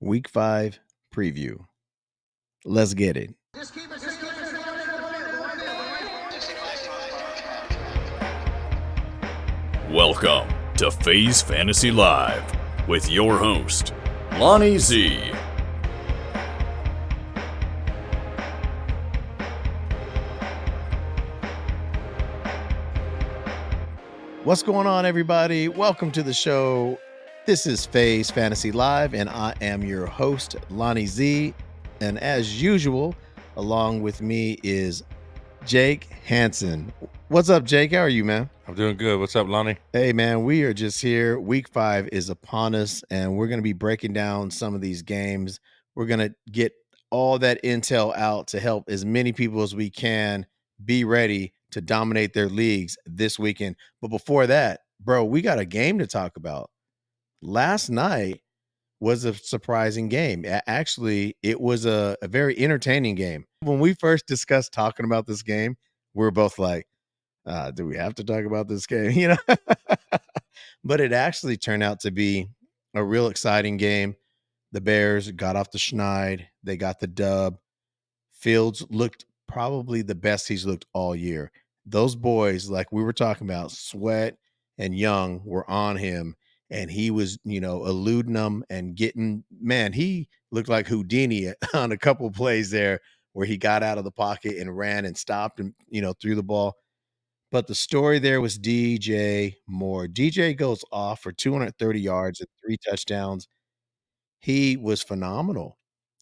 Week 5 preview. Let's get it. Welcome to FaZe Fantasy Live with your host, Lonnie Z. What's going on, everybody? Welcome to the show. This is FaZe Fantasy Live, and I am your host, Lonnie Z. And as usual, along with me is Jake HANSEN. What's up, Jake? How are you, man? I'm doing good. What's up, Lonnie? Hey, man, we are just here. Week 5 is upon us, and we're going to be breaking down some of these games. We're going to get all that intel out to help as many people as we can be ready to dominate their leagues this weekend. But before that, bro, we got a game to talk about. Last night was a surprising game. Actually, it was a very entertaining game. When we first discussed talking about this game, we were both like, do we have to talk about this game? You know, but it actually turned out to be a real exciting game. The Bears got off the schneid. They got the dub. Fields looked probably the best he's looked all year. Those boys, like we were talking about, Sweat and Young were on him, and he was, eluding them and getting, man, he looked like Houdini on a couple of plays there where he got out of the pocket and ran and stopped and, threw the ball. But the story there was DJ Moore. DJ goes off for 230 yards and 3 touchdowns. He was phenomenal.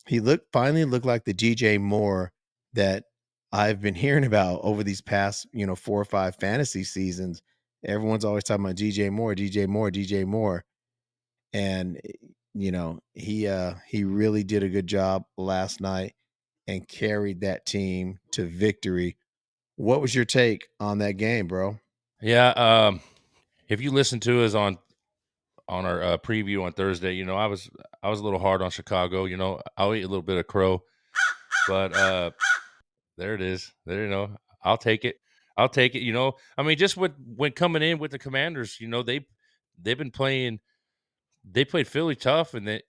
He finally looked like the DJ Moore that I've been hearing about over these past, 4 or 5 fantasy seasons. Everyone's always talking about DJ Moore, DJ Moore, DJ Moore. And he really did a good job last night and carried that team to victory. What was your take on that game, bro? Yeah, if you listen to us on our preview on Thursday, I was a little hard on Chicago. I'll eat a little bit of crow, but there it is. There, I'll take it. I'll take it. I mean, just when coming in with the Commanders, they've been playing. They played Philly tough, and they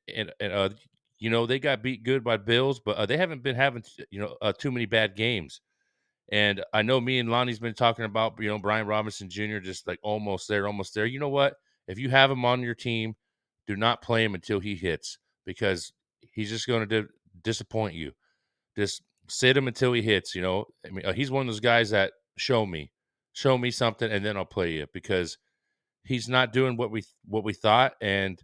got beat good by Bills, but they haven't been having too many bad games. And I know me and Lonnie's been talking about, Brian Robinson Jr. just like almost there, almost there. You know what? If you have him on your team, do not play him until he hits, because he's just going to disappoint you. Just sit him until he hits. I mean, he's one of those guys that show me something, and then I'll play you, because he's not doing what we thought, and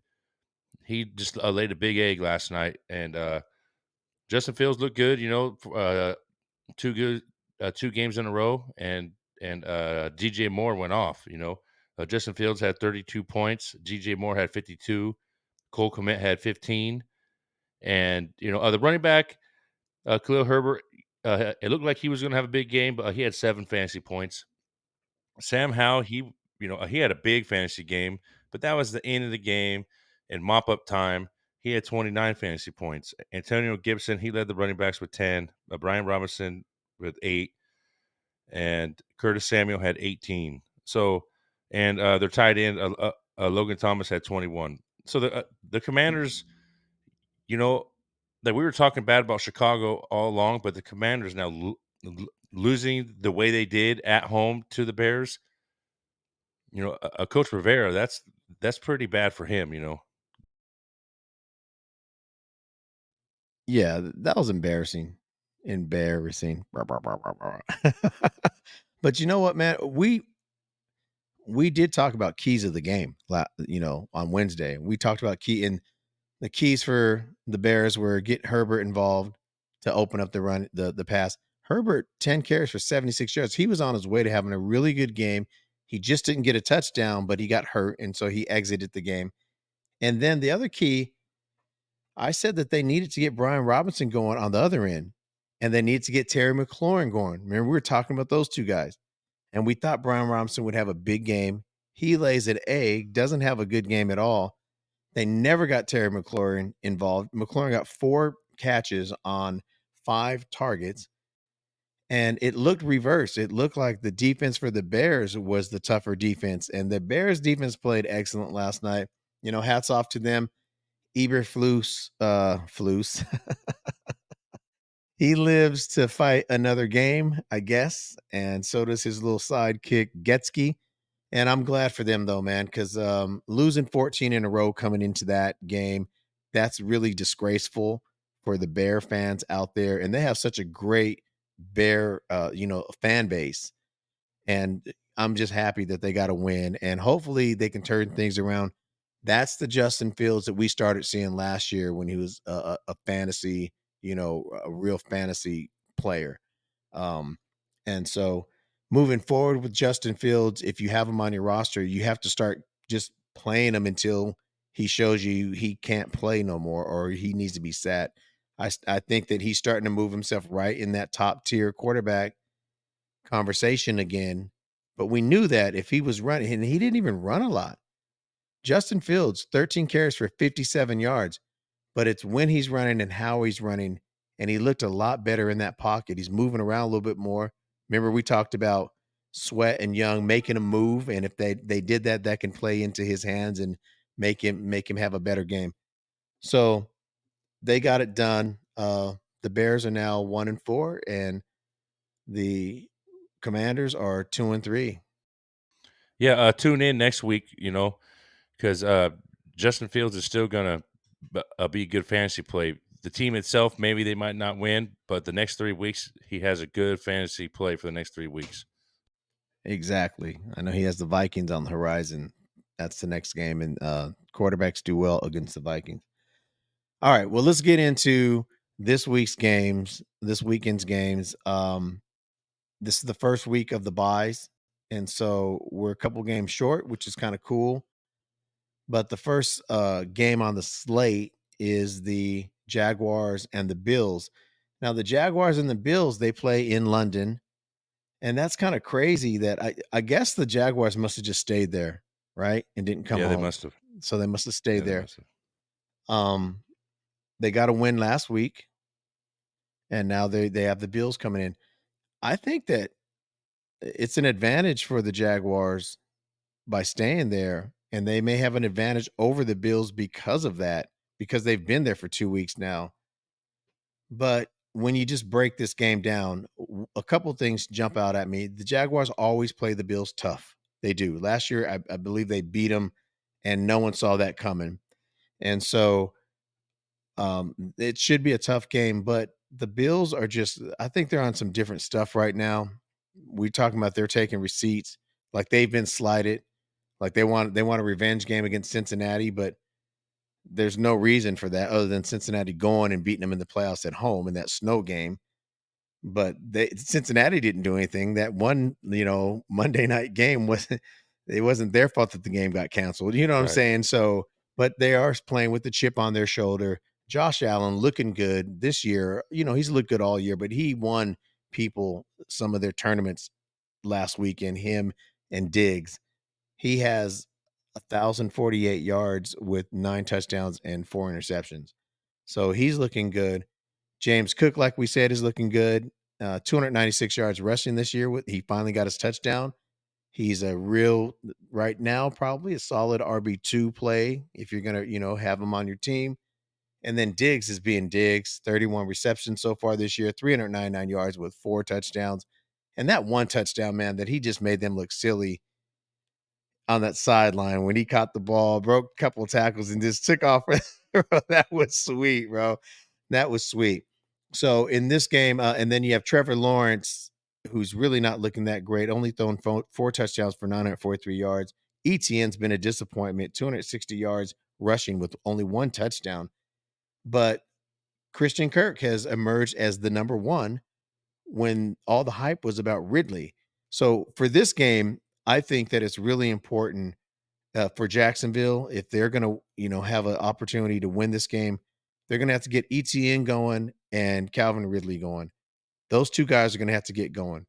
he just laid a big egg last night. And Justin Fields looked good. Two games in a row, and DJ Moore went off. Justin Fields had 32 points, DJ Moore had 52, Cole Kmet had 15, and the running back Khalil Herbert, it looked like he was going to have a big game, but he had 7 fantasy points. Sam Howell, he had a big fantasy game, but that was the end of the game and mop up time. He had 29 fantasy points. Antonio Gibson, he led the running backs with 10. Brian Robinson with 8. And Curtis Samuel had 18. So, and their tight end Logan Thomas had 21. So the Commanders, that we were talking bad about Chicago all along, but the Commanders now losing the way they did at home to the Bears. Coach Rivera, that's pretty bad for him. Yeah, that was embarrassing. Embarrassing. But you know what, man? We did talk about keys of the game, on Wednesday. We talked about the keys for the Bears were get Herbert involved to open up the run, the pass. Herbert, 10 carries for 76 yards. He was on his way to having a really good game. He just didn't get a touchdown, but he got hurt, and so he exited the game. And then the other key, I said that they needed to get Brian Robinson going on the other end, and they needed to get Terry McLaurin going. Remember, we were talking about those two guys, and we thought Brian Robinson would have a big game. He lays an egg, doesn't have a good game at all. They never got Terry McLaurin involved. McLaurin got 4 catches on 5 targets, and it looked reversed. It looked like the defense for the Bears was the tougher defense, and the Bears defense played excellent last night. Hats off to them. Eberflus, Flus, he lives to fight another game, I guess, and so does his little sidekick Getsky. And I'm glad for them though, man, because losing 14 in a row coming into that game, that's really disgraceful for the Bear fans out there. And they have such a great Bear, fan base. And I'm just happy that they got a win, and hopefully they can turn things around. That's the Justin Fields that we started seeing last year when he was a fantasy, a real fantasy player. Um, and so moving forward with Justin Fields, if you have him on your roster, you have to start just playing him until he shows you he can't play no more or he needs to be sat. I think that he's starting to move himself right in that top tier quarterback conversation again. But we knew that if he was running, and he didn't even run a lot. Justin Fields, 13 carries for 57 yards, but it's when he's running and how he's running. And he looked a lot better in that pocket. He's moving around a little bit more. Remember, we talked about Sweat and Young making him move. And if they did that, that can play into his hands and make him have a better game. So they got it done. The Bears are now 1-4, and the Commanders are 2-3. Yeah, tune in next week, because Justin Fields is still going to be a good fantasy play. The team itself, maybe they might not win, but the next 3 weeks, he has a good fantasy play for the next 3 weeks. Exactly. I know he has the Vikings on the horizon. That's the next game, and quarterbacks do well against the Vikings. All right, well, let's get into this weekend's games. This is the first week of the buys, and so we're a couple games short, which is kind of cool. But the first game on the slate is the Jaguars and the Bills. Now, the Jaguars and the Bills, they play in London. And that's kind of crazy that I guess the Jaguars must have just stayed there, right? And didn't come Yeah, they home. must have. So they must have Yeah, stayed they there. must have. Um, they got a win last week, and now they have the Bills coming in. I think that it's an advantage for the Jaguars by staying there, and they may have an advantage over the Bills because of that, because they've been there for 2 weeks now. But when you just break this game down, a couple things jump out at me. The Jaguars always play the Bills tough. They do. Last year, I believe they beat them, and no one saw that coming. And so it should be a tough game. But the Bills are just, I think they're on some different stuff right now. We're talking about they're taking receipts, like they've been slighted, like they want a revenge game against Cincinnati, but there's no reason for that other than Cincinnati going and beating them in the playoffs at home in that snow game. But Cincinnati didn't do anything. That one, Monday night game it wasn't their fault that the game got canceled. You know what I'm Right. saying? So, but they are playing with the chip on their shoulder. Josh Allen looking good this year. He's looked good all year, but he won people some of their tournaments last weekend, him and Diggs. He has 1,048 yards with 9 touchdowns and 4 interceptions. So he's looking good. James Cook, like we said, is looking good. 296 yards rushing this year. He finally got his touchdown. He's a real, right now, probably a solid RB2 play if you're going to, have him on your team. And then Diggs is being Diggs, 31 receptions so far this year, 399 yards with 4 touchdowns. And that one touchdown, man, that he just made them look silly on that sideline when he caught the ball, broke a couple of tackles, and just took off. Bro, that was sweet, bro. That was sweet. So in this game, and then you have Trevor Lawrence, who's really not looking that great, only thrown 4 touchdowns for 943 yards. ETN's been a disappointment, 260 yards rushing with only 1 touchdown. But Christian Kirk has emerged as the number one when all the hype was about Ridley. So for this game, I think that it's really important for Jacksonville if they're going to, have an opportunity to win this game. They're going to have to get ETN going and Calvin Ridley going. Those two guys are going to have to get going.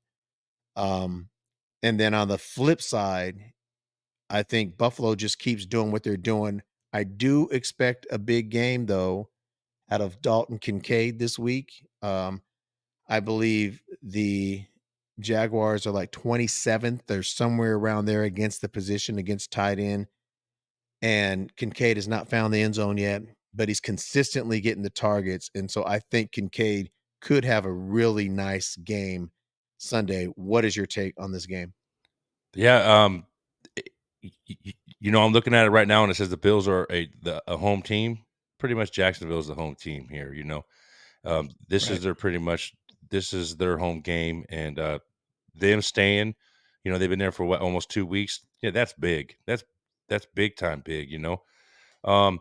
And then on the flip side, I think Buffalo just keeps doing what they're doing. I do expect a big game though out of Dalton Kincaid this week. I believe the Jaguars are like 27th. They're somewhere around there against the position against tight end. And Kincaid has not found the end zone yet. but he's consistently getting the targets. And so I think Kincaid could have a really nice game Sunday. What is your take on this game? Yeah, eh, I'm looking at it right now, and it says the Bills are a home team. Pretty much, Jacksonville is the home team here. This is Right. their pretty much this is their home game, and them staying, they've been there for what, almost 2 weeks. Yeah, that's big. That's big time big. Um,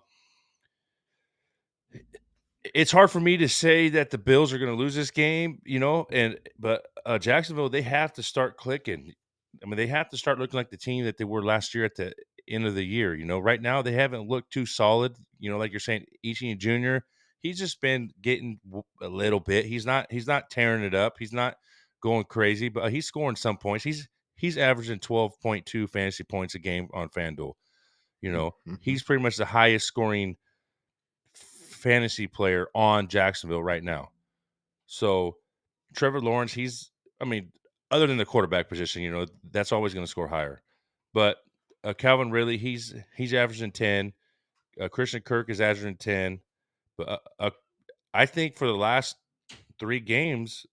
it's hard for me to say that the Bills are going to lose this game, but Jacksonville, they have to start clicking. I mean, they have to start looking like the team that they were last year at the end of the year. Right now they haven't looked too solid. Like you're saying, Etienne Jr. He's just been getting a little bit. He's not tearing it up. He's not going crazy, but he's scoring some points. He's averaging 12.2 fantasy points a game on FanDuel. Mhm. He's pretty much the highest scoring fantasy player on Jacksonville right now. So Trevor Lawrence, I mean, other than the quarterback position, that's always going to score higher. But Calvin Ridley, he's averaging 10. Christian Kirk is averaging 10. But I think for the last 3 games,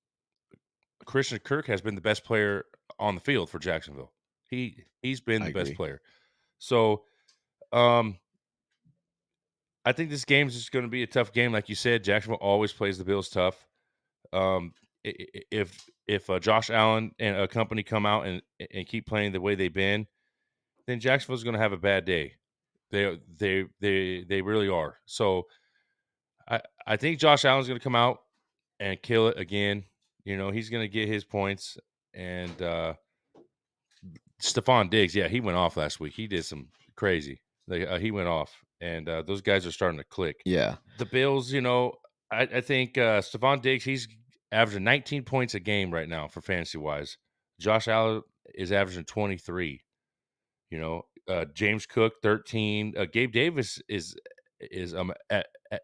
Christian Kirk has been the best player on the field for Jacksonville. He's been I the best agree. player. So um, I think this game is just going to be a tough game, like you said. Jacksonville always plays the Bills tough. Um, if Josh Allen and a company come out and keep playing the way they've been, then Jacksonville's going to have a bad day. They really are. So I think Josh Allen's going to come out and kill it again. He's going to get his points. And Stephon Diggs, yeah, he went off last week. He did some crazy. He went off, and those guys are starting to click. Yeah. The Bills, I think Stephon Diggs, he's averaging 19 points a game right now for fantasy wise. Josh Allen is averaging 23. James Cook 13. Gabe Davis is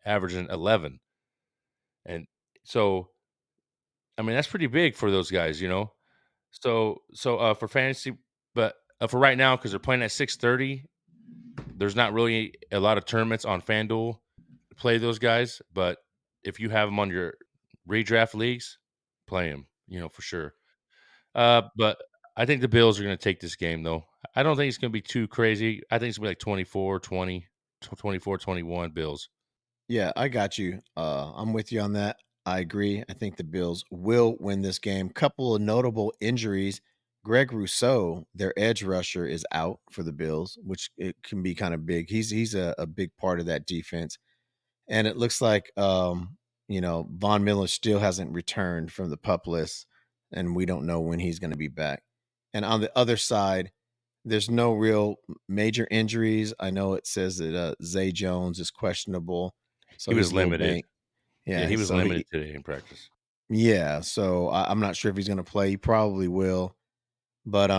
averaging 11, and so I mean that's pretty big for those guys. So for fantasy, but for right now because they're playing at 6:30, there's not really a lot of tournaments on FanDuel to play those guys, but if you have them on your redraft leagues, play them, for sure. But I think the Bills are going to take this game, though. I don't think it's going to be too crazy. I think it's going to be like 24-20, 24-21 Bills. Yeah, I got you. I'm with you on that. I agree. I think the Bills will win this game. Couple of notable injuries. Greg Rousseau, their edge rusher, is out for the Bills, which it can be kind of big. He's a big part of that defense. And it looks like Von Miller still hasn't returned from the pup list, and we don't know when he's going to be back. And on the other side, there's no real major injuries. I know it says that Zay Jones is questionable, so He was he's a little limited. bang. Yeah, Yeah, he was so limited today in practice. so I'm not sure if he's going to play. He probably will, but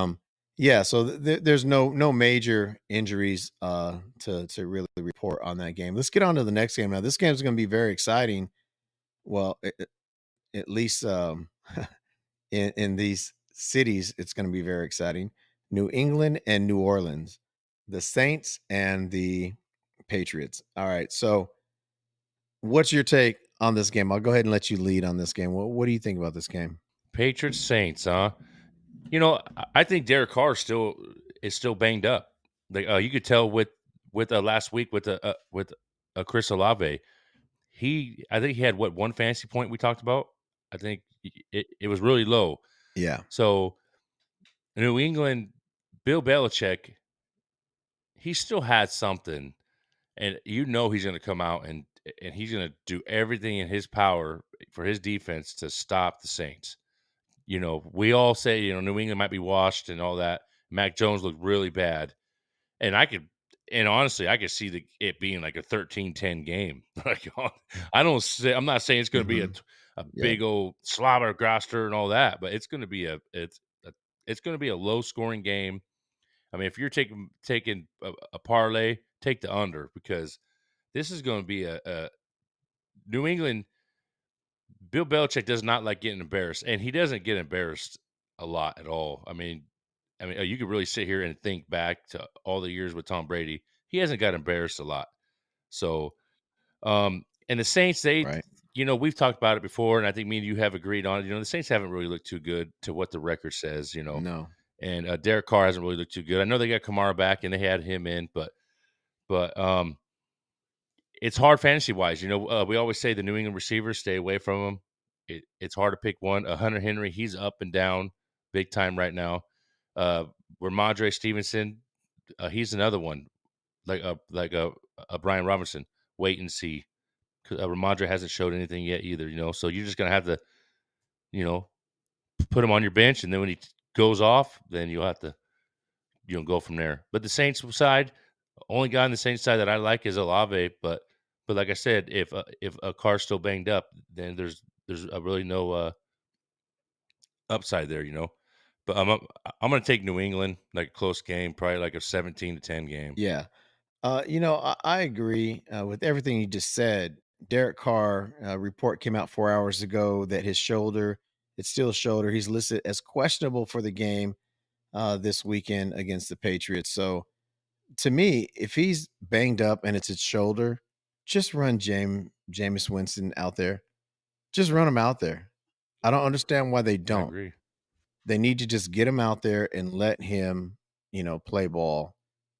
yeah. So there's no major injuries to really report on that game. Let's get on to the next game now. This game is going to be very exciting. Well, at least in these cities, it's going to be very exciting. New England and New Orleans, the Saints and the Patriots. All right. So, what's your take on this game? I'll go ahead and let you lead on this game. What do you think about this game? Patriots Saints, huh? I think Derek Carr is still banged up. Like you could tell with last week with Chris Olave. I think he had what, one fantasy point we talked about. I think it was really low. Yeah. So New England, Bill Belichick, he still had something, and he's going to come out and he's going to do everything in his power for his defense to stop the Saints. We all say New England might be washed and all that. Mac Jones looked really bad, and honestly, I could see it being like a 13-10 game. Like I'm not saying it's going to be Hmm. a Yeah. big old slobbergroster and all that, but it's going to be a low scoring game. I mean, if you're taking a parlay, take the under because this is going to be a New England. Bill Belichick does not like getting embarrassed, and he doesn't get embarrassed a lot at all. I mean, you could really sit here and think back to all the years with Tom Brady. He hasn't got embarrassed a lot. So And the Saints, they, Right. we've talked about it before, and I think me and you have agreed on it. The Saints haven't really looked too good to what the record says. No. And Derek Carr hasn't really looked too good. I know they got Kamara back and they had him in, but it's hard fantasy wise. We always say the New England receivers, stay away from them. It's hard to pick one. Hunter Henry, he's up and down big time right now. Uh, Ramondre Stevenson, he's another one like a Brian Robinson. Wait and see. 'Cause, Ramondre hasn't showed anything yet either. So you're just gonna have to you know put him on your bench, and then when he goes off, then you'll have to go from there. But the Saints side, only guy on the Saints side that I like is Olave, but like I said, if a car's still banged up, then there's really no upside there. But I'm gonna take New England, like a close game, probably like a 17-10 game. Yeah. I agree with everything you just said. Derek Carr report came out 4 hours ago that his shoulder, it's still a shoulder. He's listed as questionable for the game this weekend against the Patriots. So to me, if he's banged up and it's his shoulder, just run Jameis Winston out there. Just run him out there. I don't understand why they I don't. agree. They need to just get him out there and let him, play ball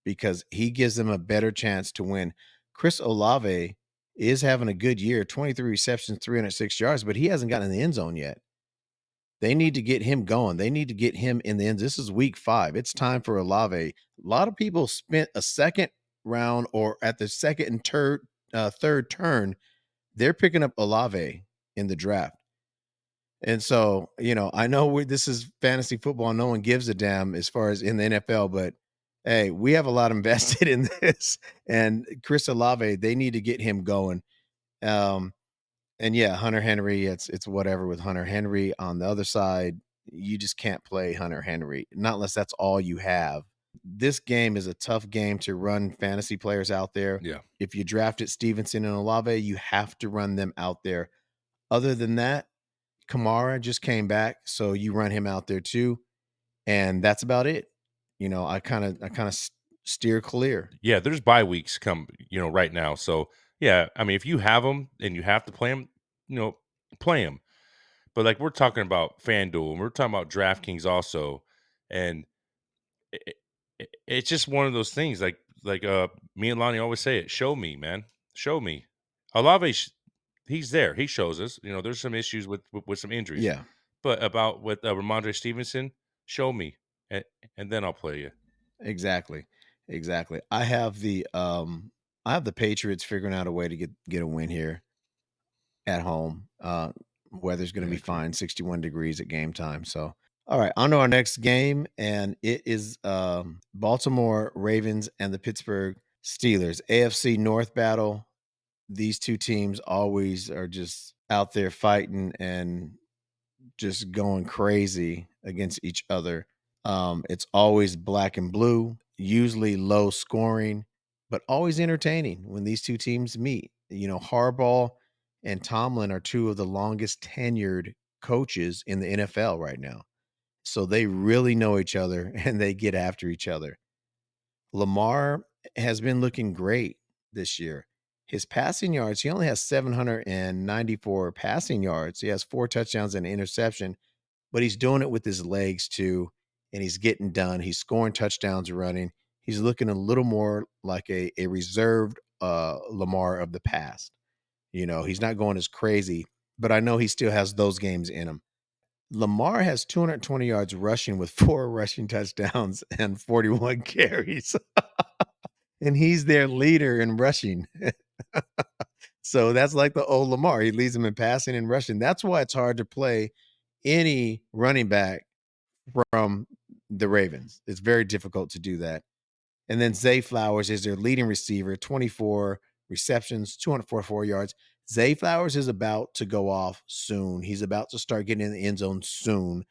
because he gives them a better chance to win. Chris Olave is having a good year, 23 receptions, 306 yards, but he hasn't gotten in the end zone yet. They need to get him going. They need to get him in the end. This is week 5. It's time for Olave. A lot of people spent a second round or at the second and third turn, they're picking up Olave in the draft. And so, I know this is fantasy football. No one gives a damn as far as in the NFL, but hey, we have a lot invested in this. And Chris Olave, they need to get him going. Um, and yeah, Hunter Henry, it's whatever with Hunter Henry on the other side. You just can't play Hunter Henry, not unless that's all you have. This game is a tough game to run fantasy players out there. Yeah. If you drafted Stevenson and Olave, you have to run them out there. Other than that, Kamara just came back, so you run him out there too, and that's about it. I kind of steer clear. Yeah, there's bye weeks come, right now. So, yeah, I mean, if you have them and you have to play them, play them. But like we're talking about FanDuel and we're talking about DraftKings also, and it's just one of those things. Like me and Lonnie always say it. Show me, man. Show me. Olave, he's there. He shows us. There's some issues with some injuries, Yeah, but about with Ramondre Stevenson, show me, and, and then I'll play you. exactly, exactly. I have the Patriots figuring out a way to get a win here at home. Weather's going Yeah, to I be agree. fine, 61 degrees at game time. So, all right, on to our next game, and it is Baltimore Ravens and the Pittsburgh Steelers, AFC North battle. These two teams always are just out there fighting and just going crazy against each other. It's always black and blue, usually low scoring, but always entertaining when these two teams meet. Harbaugh and Tomlin are two of the longest tenured coaches in the NFL right now. So they really know each other and they get after each other. Lamar has been looking great this year. His passing yards, he only has 794 passing yards. He has 4 touchdowns and an interception, but he's doing it with his legs too, and he's getting done. He's scoring touchdowns running. He's looking a little more like a reserved Lamar of the past. He's not going as crazy, but I know he still has those games in him. Lamar has 220 yards rushing with 4 rushing touchdowns and 41 carries. And he's their leader in rushing. So that's like the old Lamar. He leads them in passing and rushing. That's why it's hard to play any running back from the Ravens. It's very difficult to do that. And then Zay Flowers is their leading receiver, 24 receptions, 244 yards. Zay Flowers is about to go off soon. He's about to start getting in the end zone soon.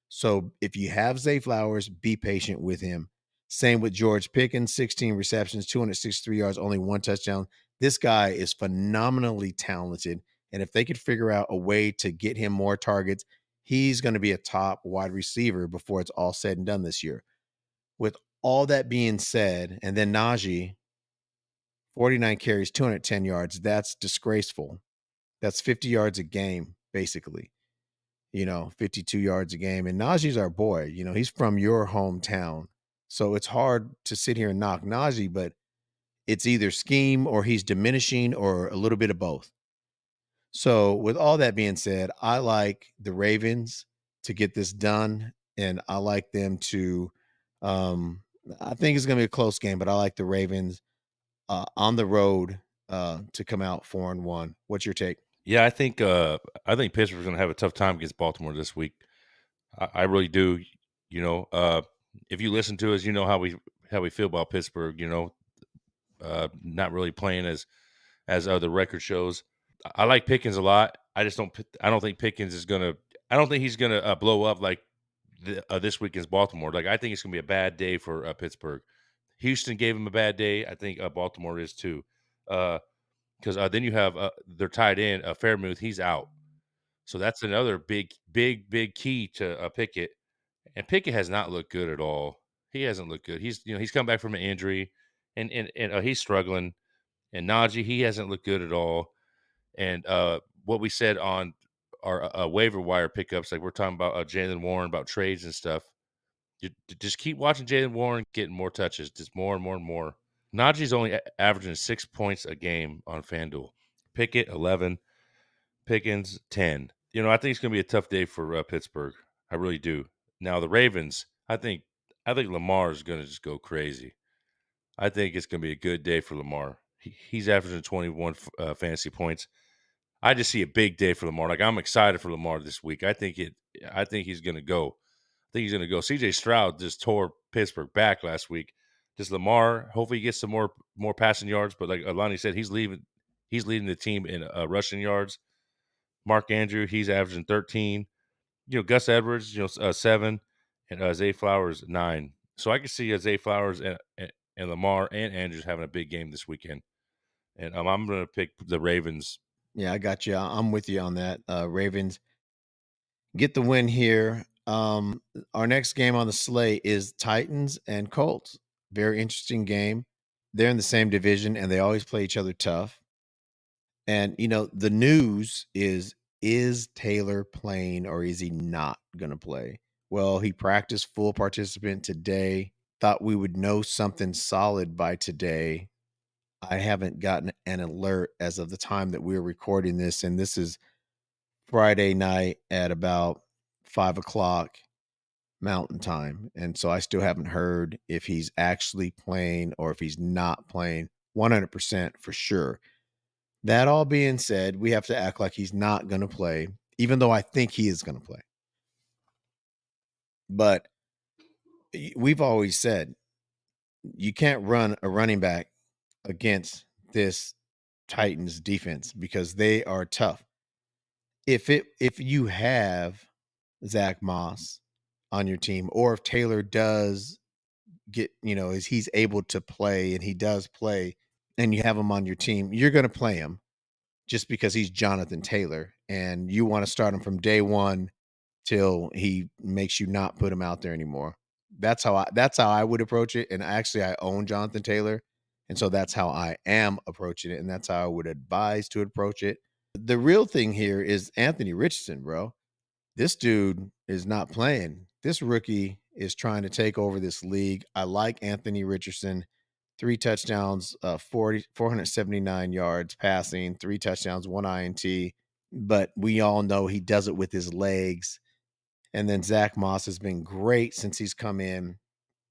So if you have Zay Flowers, be patient with him. Same with George Pickens, 16 receptions, 263 yards, only 1 touchdown. This guy is phenomenally talented. And if they could figure out a way to get him more targets, he's going to be a top wide receiver before it's all said and done this year. With all that being said, and then Najee 49 carries, 210 yards. That's disgraceful. That's 50 yards a game, basically. 52 yards a game. And Najee's our boy. He's from your hometown. So it's hard to sit here and knock Najee, but it's either scheme or he's diminishing or a little bit of both. So, with all that being said, I like the Ravens to get this done, and I like them to. Um, I think it's going to be a close game, but I like the Ravens on the road to come out 4-1. What's your take? Yeah, I think Pittsburgh's gonna have a tough time against Baltimore this week. I really do. You know, if you listen to us, you know how we feel about Pittsburgh. Not really playing as other record shows. I like Pickens a lot. I don't think Pickens is gonna. I don't think he's gonna blow up like this week against Baltimore. Like I think it's gonna be a bad day for Pittsburgh. Houston gave him a bad day. I think Baltimore is too. Because then you have their tight end, Fairmouth. He's out, so that's another big key to Pickett. And Pickett has not looked good at all. He hasn't looked good. He's come back from an injury, and he's struggling. And Najee, he hasn't looked good at all. And what we said on our waiver wire pickups, like we're talking about Jalen Warren, about trades and stuff. Just keep watching Jalen Warren getting more touches, just more and more and more. Najee's only averaging 6 points a game on FanDuel. Pickett 11, Pickens 10. I think it's going to be a tough day for Pittsburgh. I really do. Now the Ravens, I think Lamar is going to just go crazy. I think it's going to be a good day for Lamar. He's averaging 21 fantasy points. I just see a big day for Lamar. Like I'm excited for Lamar this week. I think he's going to go. I think he's going to go. CJ Stroud just tore Pittsburgh back last week. Just Lamar, hopefully he gets some more passing yards. But like Alani said, he's leading the team in rushing yards. Mark Andrew, he's averaging 13. Gus Edwards, 7, and Zay Flowers 9. So I can see Zay Flowers and Lamar and Andrews having a big game this weekend. And I'm going to pick the Ravens. Yeah, I got you. I'm with you on that. Ravens get the win here. Our next game on the slate is Titans and Colts. Very interesting game. They're in the same division and they always play each other tough. And the news is Taylor playing or is he not going to play? Well, he practiced full participant today. Thought we would know something solid by today. I haven't gotten an alert as of the time that we're recording this, and this is Friday night at about 5 o'clock Mountain Time. And so I still haven't heard if he's actually playing or if he's not playing 100% for sure. That all being said, we have to act like he's not going to play, even though I think he is going to play. But we've always said you can't run a running back against this Titans defense because they are tough. If you have Zach Moss on your team, or if Taylor does get, is he's able to play and he does play and you have him on your team, you're going to play him just because he's Jonathan Taylor and you want to start him from day one till he makes you not put him out there anymore. That's how I would approach it. And actually I own Jonathan Taylor. And so that's how I am approaching it. And that's how I would advise to approach it. The real thing here is Anthony Richardson, bro. This dude is not playing. This rookie is trying to take over this league. I like Anthony Richardson. 3 touchdowns, 479 yards passing, 3 touchdowns, 1 INT. But we all know he does it with his legs. And then Zach Moss has been great since he's come in,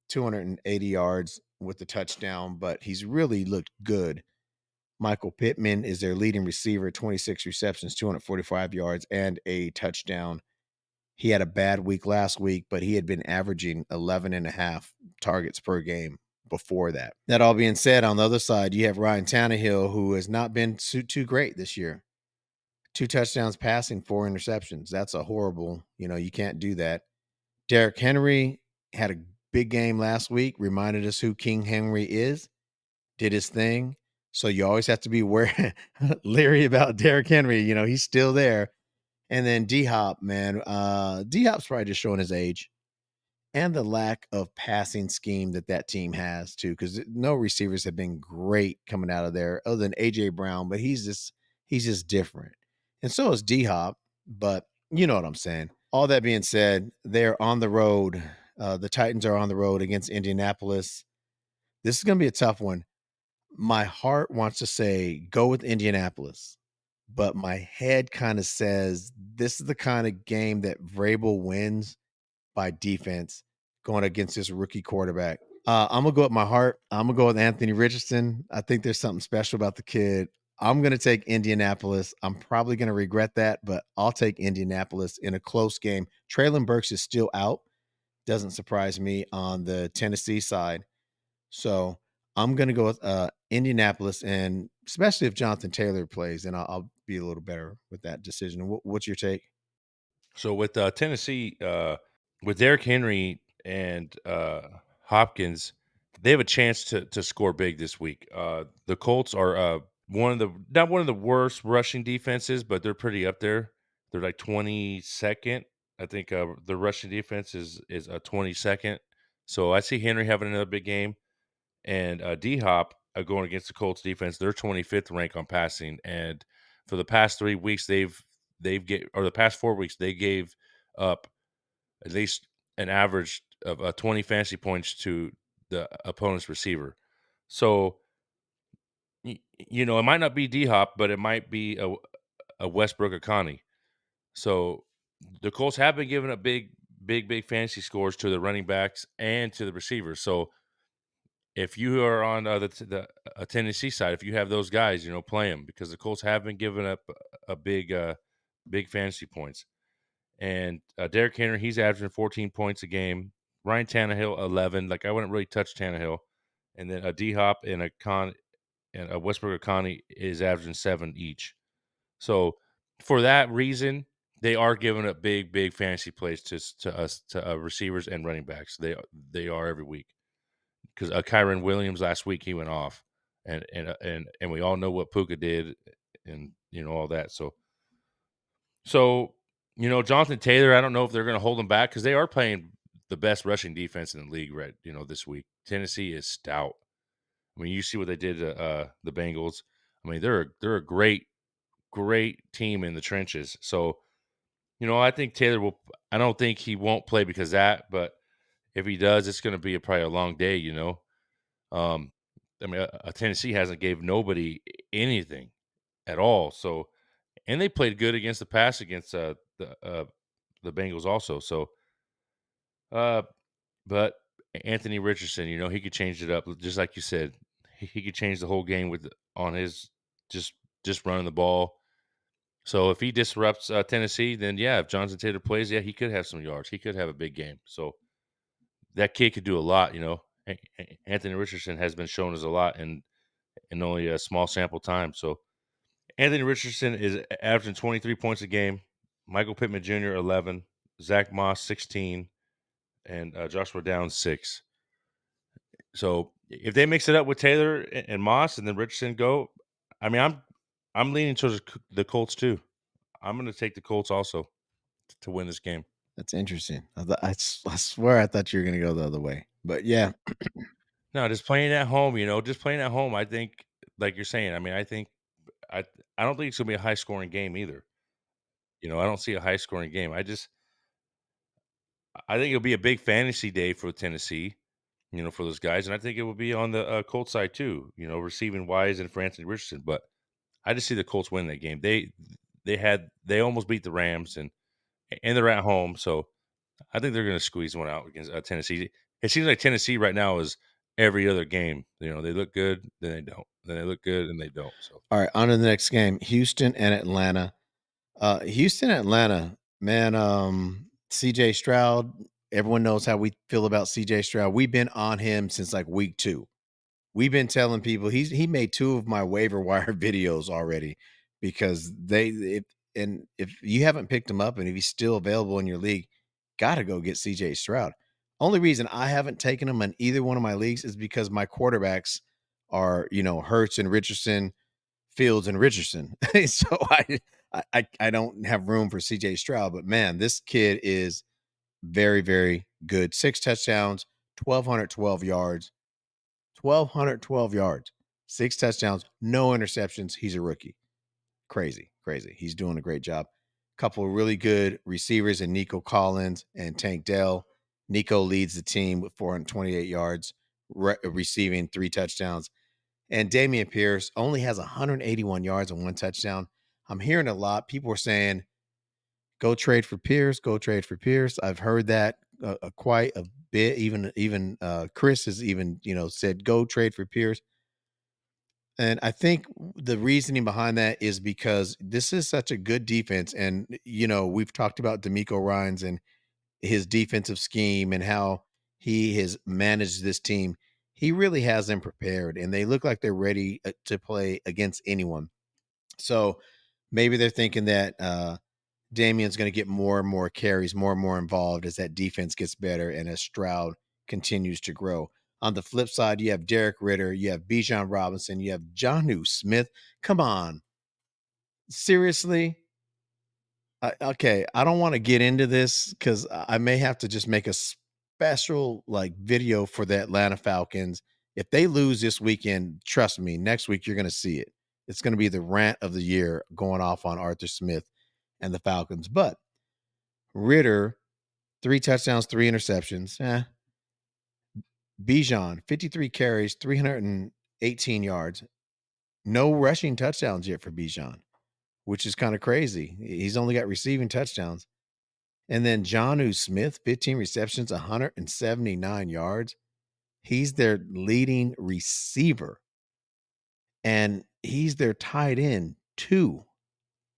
280 yards with the touchdown, but he's really looked good. Michael Pittman is their leading receiver, 26 receptions, 245 yards, and a touchdown. He had a bad week last week, but he had been averaging 11 and a half targets per game before that. That all being said, on the other side, you have Ryan Tannehill, who has not been too great this year. 2 touchdowns passing, 4 interceptions. That's a horrible, you can't do that. Derrick Henry had a big game last week, reminded us who King Henry is, did his thing. So you always have to be leery about Derrick Henry. He's still there. And then D-Hop, man. D-Hop's probably just showing his age. and the lack of passing scheme that that team has too, because no receivers have been great coming out of there other than AJ Brown, but he's just different, and so is D Hop. But you know what I'm saying. All that being said, they're on the road. The Titans are on the road against Indianapolis. This is going to be a tough one. My heart wants to say go with Indianapolis, but my head kind of says this is the kind of game that Vrabel wins by defense going against this rookie quarterback. I'm gonna go with my heart. I'm gonna go with Anthony Richardson. I think there's something special about the kid. I'm gonna take Indianapolis. I'm probably gonna regret that, but I'll take Indianapolis in a close game. Traylon Burks is still out. Doesn't surprise me on the Tennessee side. So I'm gonna go with Indianapolis, and especially if Jonathan Taylor plays, then I'll be a little better with that decision. What's your take? So with Tennessee, with Derrick Henry and Hopkins, they have a chance to score big this week. The Colts are one of the not one of the worst rushing defenses, but they're pretty up there. They're like 22nd. I think the rushing defense is 22nd. So I see Henry having another big game, and D Hop going against the Colts defense. They're 25th rank on passing, and for the past 3 weeks, the past 4 weeks they gave up at least an average of 20 fantasy points to the opponent's receiver. So it might not be D Hop, but it might be a Westbrook or Connie. So the Colts have been giving up big fantasy scores to the running backs and to the receivers. So if you are on the Tennessee side, if you have those guys, play them because the Colts have been giving up a big fantasy points. And Derrick Henry, he's averaging 14 points a game. Ryan Tannehill, 11. Like I wouldn't really touch Tannehill. And then a D Hop and a Westbrook or Connie is averaging 7 each. So for that reason, they are giving up big fantasy plays to us to receivers and running backs. They are every week because Kyron Williams last week he went off, and we all know what Puka did, and all that. So Jonathan Taylor, I don't know if they're going to hold him back because they are playing the best rushing defense in the league right this week. Tennessee is stout. I mean, you see what they did to the Bengals. I mean, they're a great team in the trenches. So I think Taylor will. I don't think he won't play because of that, but if he does, it's going to be probably a long day. Um, I mean, Tennessee hasn't gave nobody anything at all. So, and they played good against the pass against the Bengals also. So, uh, but Anthony Richardson, he could change it up, just like you said. He could change the whole game on his just just running the ball. So if he disrupts Tennessee, then yeah, if Jonathan Taylor plays, yeah, he could have some yards. He could have a big game. So that kid could do a lot. Anthony Richardson has been shown as a lot in only a small sample time. So Anthony Richardson is averaging 23 points a game. Michael Pittman Jr. 11, Zach Moss 16, and Joshua Downs 6. So if they mix it up with Taylor and Moss, and then Richardson go, I mean, I'm leaning towards the Colts too. I'm going to take the Colts also to win this game. That's interesting. I swear I thought you were going to go the other way, but yeah. No, just playing at home. Just playing at home. I think, like you're saying. I mean, I I don't think it's going to be a high scoring game either. I don't see a high scoring game. I think it'll be a big fantasy day for Tennessee, for those guys, and I think it will be on the Colts side too. Receiving wise and for Anthony Richardson, but I just see the Colts win that game. They almost beat the Rams, and they're at home, so I think they're going to squeeze one out against Tennessee. It seems like Tennessee right now is every other game. They look good, then they don't. Then they look good, and they don't. So All right, on to the next game. Houston and Atlanta. Houston, Atlanta, man. CJ Stroud. Everyone knows how we feel about CJ Stroud. We've been on him since like week 2. We've been telling people he made 2 of my waiver wire videos already because if you haven't picked him up and if he's still available in your league, gotta go get CJ Stroud. Only reason I haven't taken him in either one of my leagues is because my quarterbacks are, Hurts and Richardson, Fields and Richardson. So I don't have room for CJ Stroud, but man, this kid is Very, very good. 6 touchdowns, 1,212 yards. 1,212 yards, 6 touchdowns, no interceptions. He's a rookie. Crazy, crazy. He's doing a great job. Couple of really good receivers in Nico Collins and Tank Dell. Nico leads the team with 428 yards, receiving 3 touchdowns. And Damian Pierce only has 181 yards and 1 touchdown. I'm hearing a lot. People are saying, go trade for Pierce, go trade for Pierce. I've heard that quite a bit. Even Chris has even said go trade for Pierce. And I think the reasoning behind that is because this is such a good defense, and we've talked about D'Amico Ryans and his defensive scheme and how he has managed this team. He really has them prepared, and they look like they're ready to play against anyone. So maybe they're thinking that Damian's going to get more and more carries, more and more involved as that defense gets better and as Stroud continues to grow. On the flip side, you have Derek Ritter, you have Bijan Robinson, you have Jonnu Smith. Come on. Seriously? Okay, I don't want to get into this because I may have to just make a special video for the Atlanta Falcons. If they lose this weekend, trust me, next week you're going to see it. It's going to be the rant of the year going off on Arthur Smith and the Falcons. But Ritter, 3 touchdowns, 3 interceptions. Bijan, 53 carries, 318 yards. No rushing touchdowns yet for Bijan, which is kind of crazy. He's only got receiving touchdowns. And then Jonnu Smith, 15 receptions, 179 yards. He's their leading receiver. And he's their tight end, too.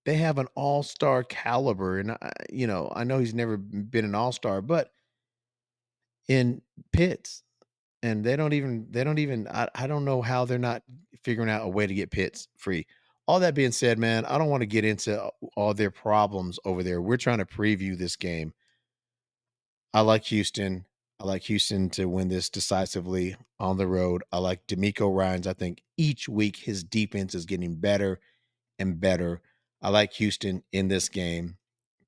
They have an all-star caliber. And, I know he's never been an all-star, but in Pitts, and they don't even I don't know how they're not figuring out a way to get Pitts free. All that being said, man, I don't want to get into all their problems over there. We're trying to preview this game. I like Houston. I like Houston to win this decisively on the road. I like D'Amico Ryans. I think each week his defense is getting better and better. I like Houston in this game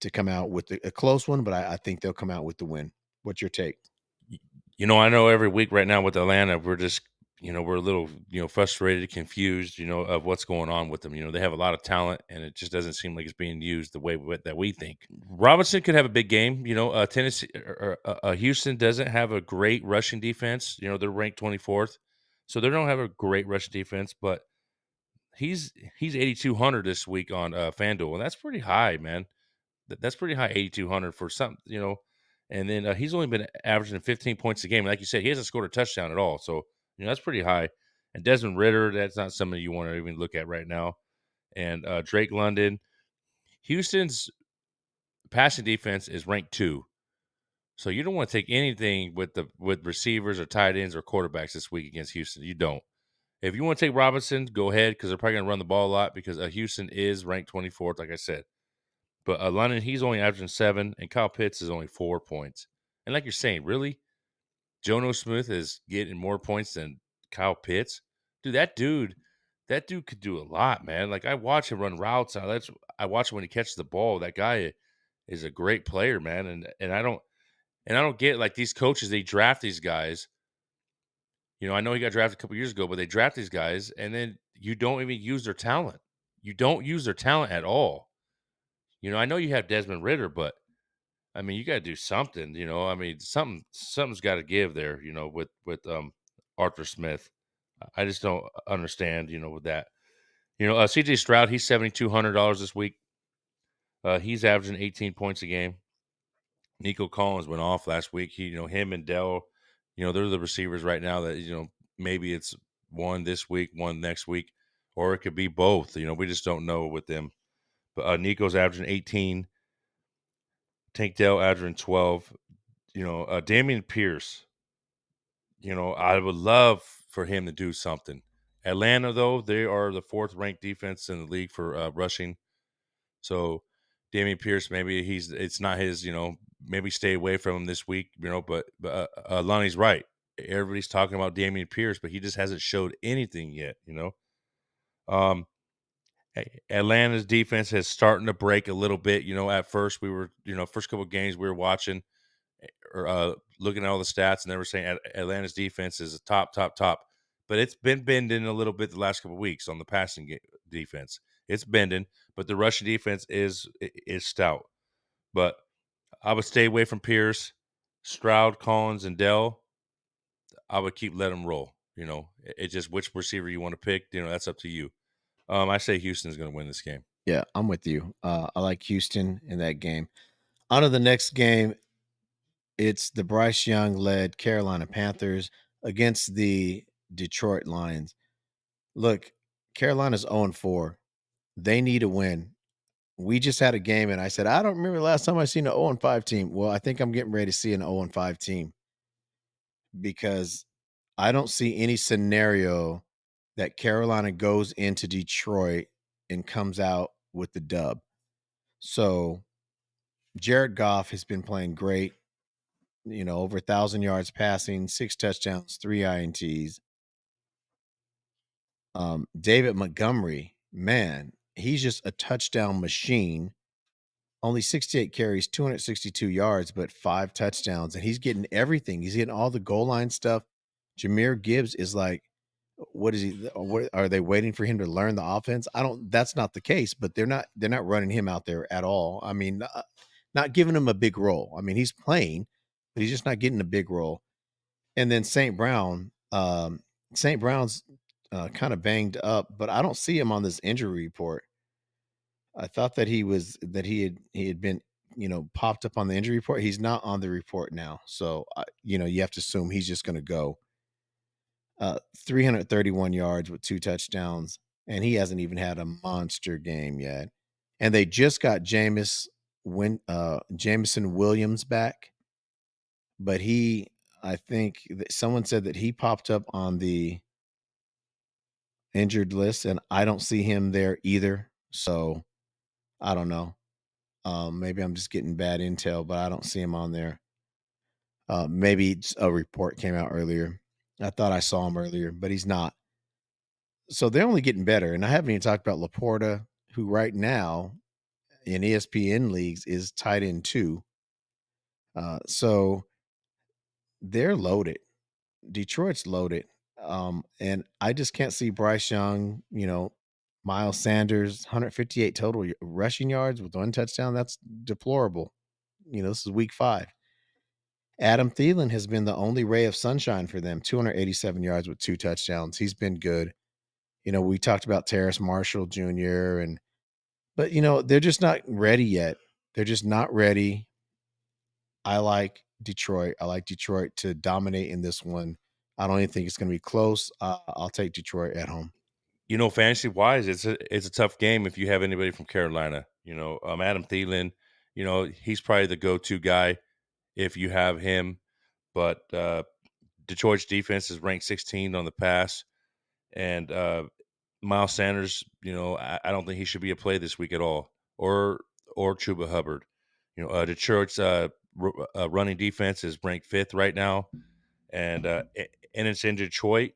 to come out with a close one, but I think they'll come out with the win. What's your take? I know every week right now with Atlanta, we're just, we're a little, frustrated, confused, of what's going on with them. They have a lot of talent, and it just doesn't seem like it's being used the way that we think. Robinson could have a big game. Tennessee or Houston doesn't have a great rushing defense. They're ranked 24th, so they don't have a great rushing defense. But he's 8,200 this week on FanDuel, and that's pretty high, man. That's pretty high, 8,200 for some, And then he's only been averaging 15 points a game. Like you said, he hasn't scored a touchdown at all. So, that's pretty high. And Desmond Ritter, that's not something you want to even look at right now. And Drake London, Houston's passing defense is ranked 2. So you don't want to take anything with receivers or tight ends or quarterbacks this week against Houston. You don't. If you want to take Robinson, go ahead because they're probably going to run the ball a lot because Houston is ranked 24th, like I said. But London, he's only averaging 7, and Kyle Pitts is only 4 points. And like you're saying, really, Jono Smith is getting more points than Kyle Pitts. That dude could do a lot, man. Like I watch him run routes. I watch him when he catches the ball. That guy is a great player, man. And I don't get like these coaches. They draft these guys. I know he got drafted a couple years ago, but they draft these guys, and then you don't even use their talent. You don't use their talent at all. I know you have Desmond Ritter, but I mean, you got to do something. I mean, something's got to give there. With Arthur Smith, I just don't understand. With that. C.J. Stroud, he's $7,200 this week. He's averaging 18 points a game. Nico Collins went off last week. Him and Dell, they're the receivers right now that maybe it's one this week, one next week, or it could be both. We just don't know with them. But Nico's averaging 18. Tank Dell averaging 12. Damian Pierce, I would love for him to do something. Atlanta, though, they are the 4th ranked defense in the league for rushing. So Damian Pierce, maybe it's not his, maybe stay away from him this week, but Lonnie's right. Everybody's talking about Damian Pierce, but he just hasn't showed anything yet. Atlanta's defense is starting to break a little bit. At first we were, first couple of games we were watching, or looking at all the stats, and they were saying Atlanta's defense is a top, top, top. But it's been bending a little bit the last couple of weeks on the defense. It's bending, but the rushing defense is stout. But I would stay away from Pierce, Stroud, Collins, and Dell. I would keep let them roll. It's just which receiver you want to pick. That's up to you. I say Houston's going to win this game. Yeah, I'm with you. I like Houston in that game. On to the next game. It's the Bryce Young led Carolina Panthers against the Detroit Lions. Look, Carolina's 0-4. They need a win. We just had a game, and I said, I don't remember the last time I seen an 0-5 team. Well, I think I'm getting ready to see an 0-5 team because I don't see any scenario that Carolina goes into Detroit and comes out with the dub. So Jared Goff has been playing great, over 1,000 yards passing, 6 touchdowns, 3 INTs. David Montgomery, man, he's just a touchdown machine. Only 68 carries, 262 yards, but 5 touchdowns, and he's getting everything. He's getting all the goal line stuff. Jameer Gibbs is like, what is he? What are they waiting for him to learn the offense? I don't. That's not the case, but they're not running him out there at all. I mean, not giving him a big role. I mean, he's playing, but he's just not getting a big role. And then St. Brown's kind of banged up, but I don't see him on this injury report. I thought that he had been popped up on the injury report. He's not on the report now, so you have to assume he's just going to go. 331 yards with 2 touchdowns, and he hasn't even had a monster game yet. And they just got Jameson Williams back, but I think that someone said that he popped up on the injured list, and I don't see him there either. So I don't know. Maybe I'm just getting bad intel, but I don't see him on there. Maybe a report came out earlier. I thought I saw him earlier, but he's not. So they're only getting better. And I haven't even talked about Laporta, who right now in ESPN leagues is tight end 2. So they're loaded. Detroit's loaded. And I just can't see Bryce Young, Miles Sanders, 158 total rushing yards with 1 touchdown. That's deplorable. This is week 5. Adam Thielen has been the only ray of sunshine for them, 287 yards with 2 touchdowns. He's been good. We talked about Terrace Marshall Jr. But they're just not ready yet. They're just not ready. I like Detroit. I like Detroit to dominate in this one. I don't even think it's going to be close. I'll take Detroit at home. Fantasy wise, it's a tough game if you have anybody from Carolina. Adam Thielen, he's probably the go-to guy if you have him. But Detroit's defense is ranked 16 on the pass, and Miles Sanders, I don't think he should be a play this week at all, or Chuba Hubbard. Detroit's running defense is ranked 5th right now, and it's in Detroit.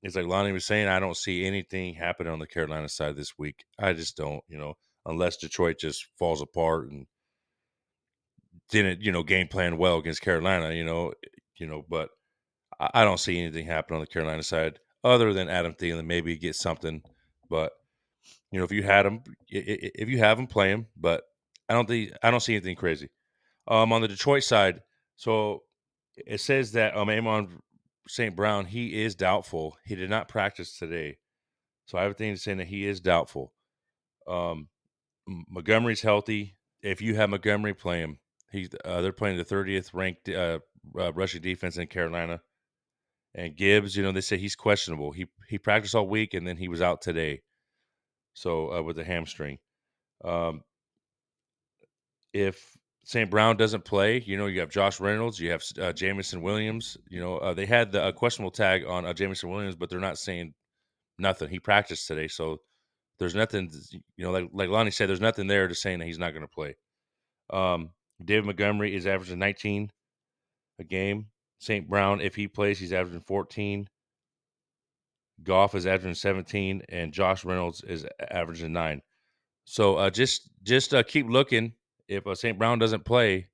It's like Lonnie was saying, I don't see anything happening on the Carolina side this week. I just don't, unless Detroit just falls apart and didn't, game plan well against Carolina, but I don't see anything happen on the Carolina side other than Adam Thielen maybe get something. But if you had him, if you have him, play him. But I don't see anything crazy. On the Detroit side, so it says that Amon St. Brown, he is doubtful. He did not practice today, so I have a thing saying that he is doubtful. Montgomery's healthy. If you have Montgomery, play him. They're playing the 30th ranked rushing defense in Carolina. And Gibbs, they say he's questionable. He practiced all week and then he was out today. So with the hamstring. If St. Brown doesn't play, you have Josh Reynolds, you have Jameson Williams. They had the questionable tag on Jameson Williams, but they're not saying nothing. He practiced today, so there's nothing. Like Lonnie said, there's nothing there to saying that he's not going to play. David Montgomery is averaging 19 a game. St. Brown, if he plays, he's averaging 14. Goff is averaging 17, and Josh Reynolds is averaging 9. So just keep looking. If St. Brown doesn't play,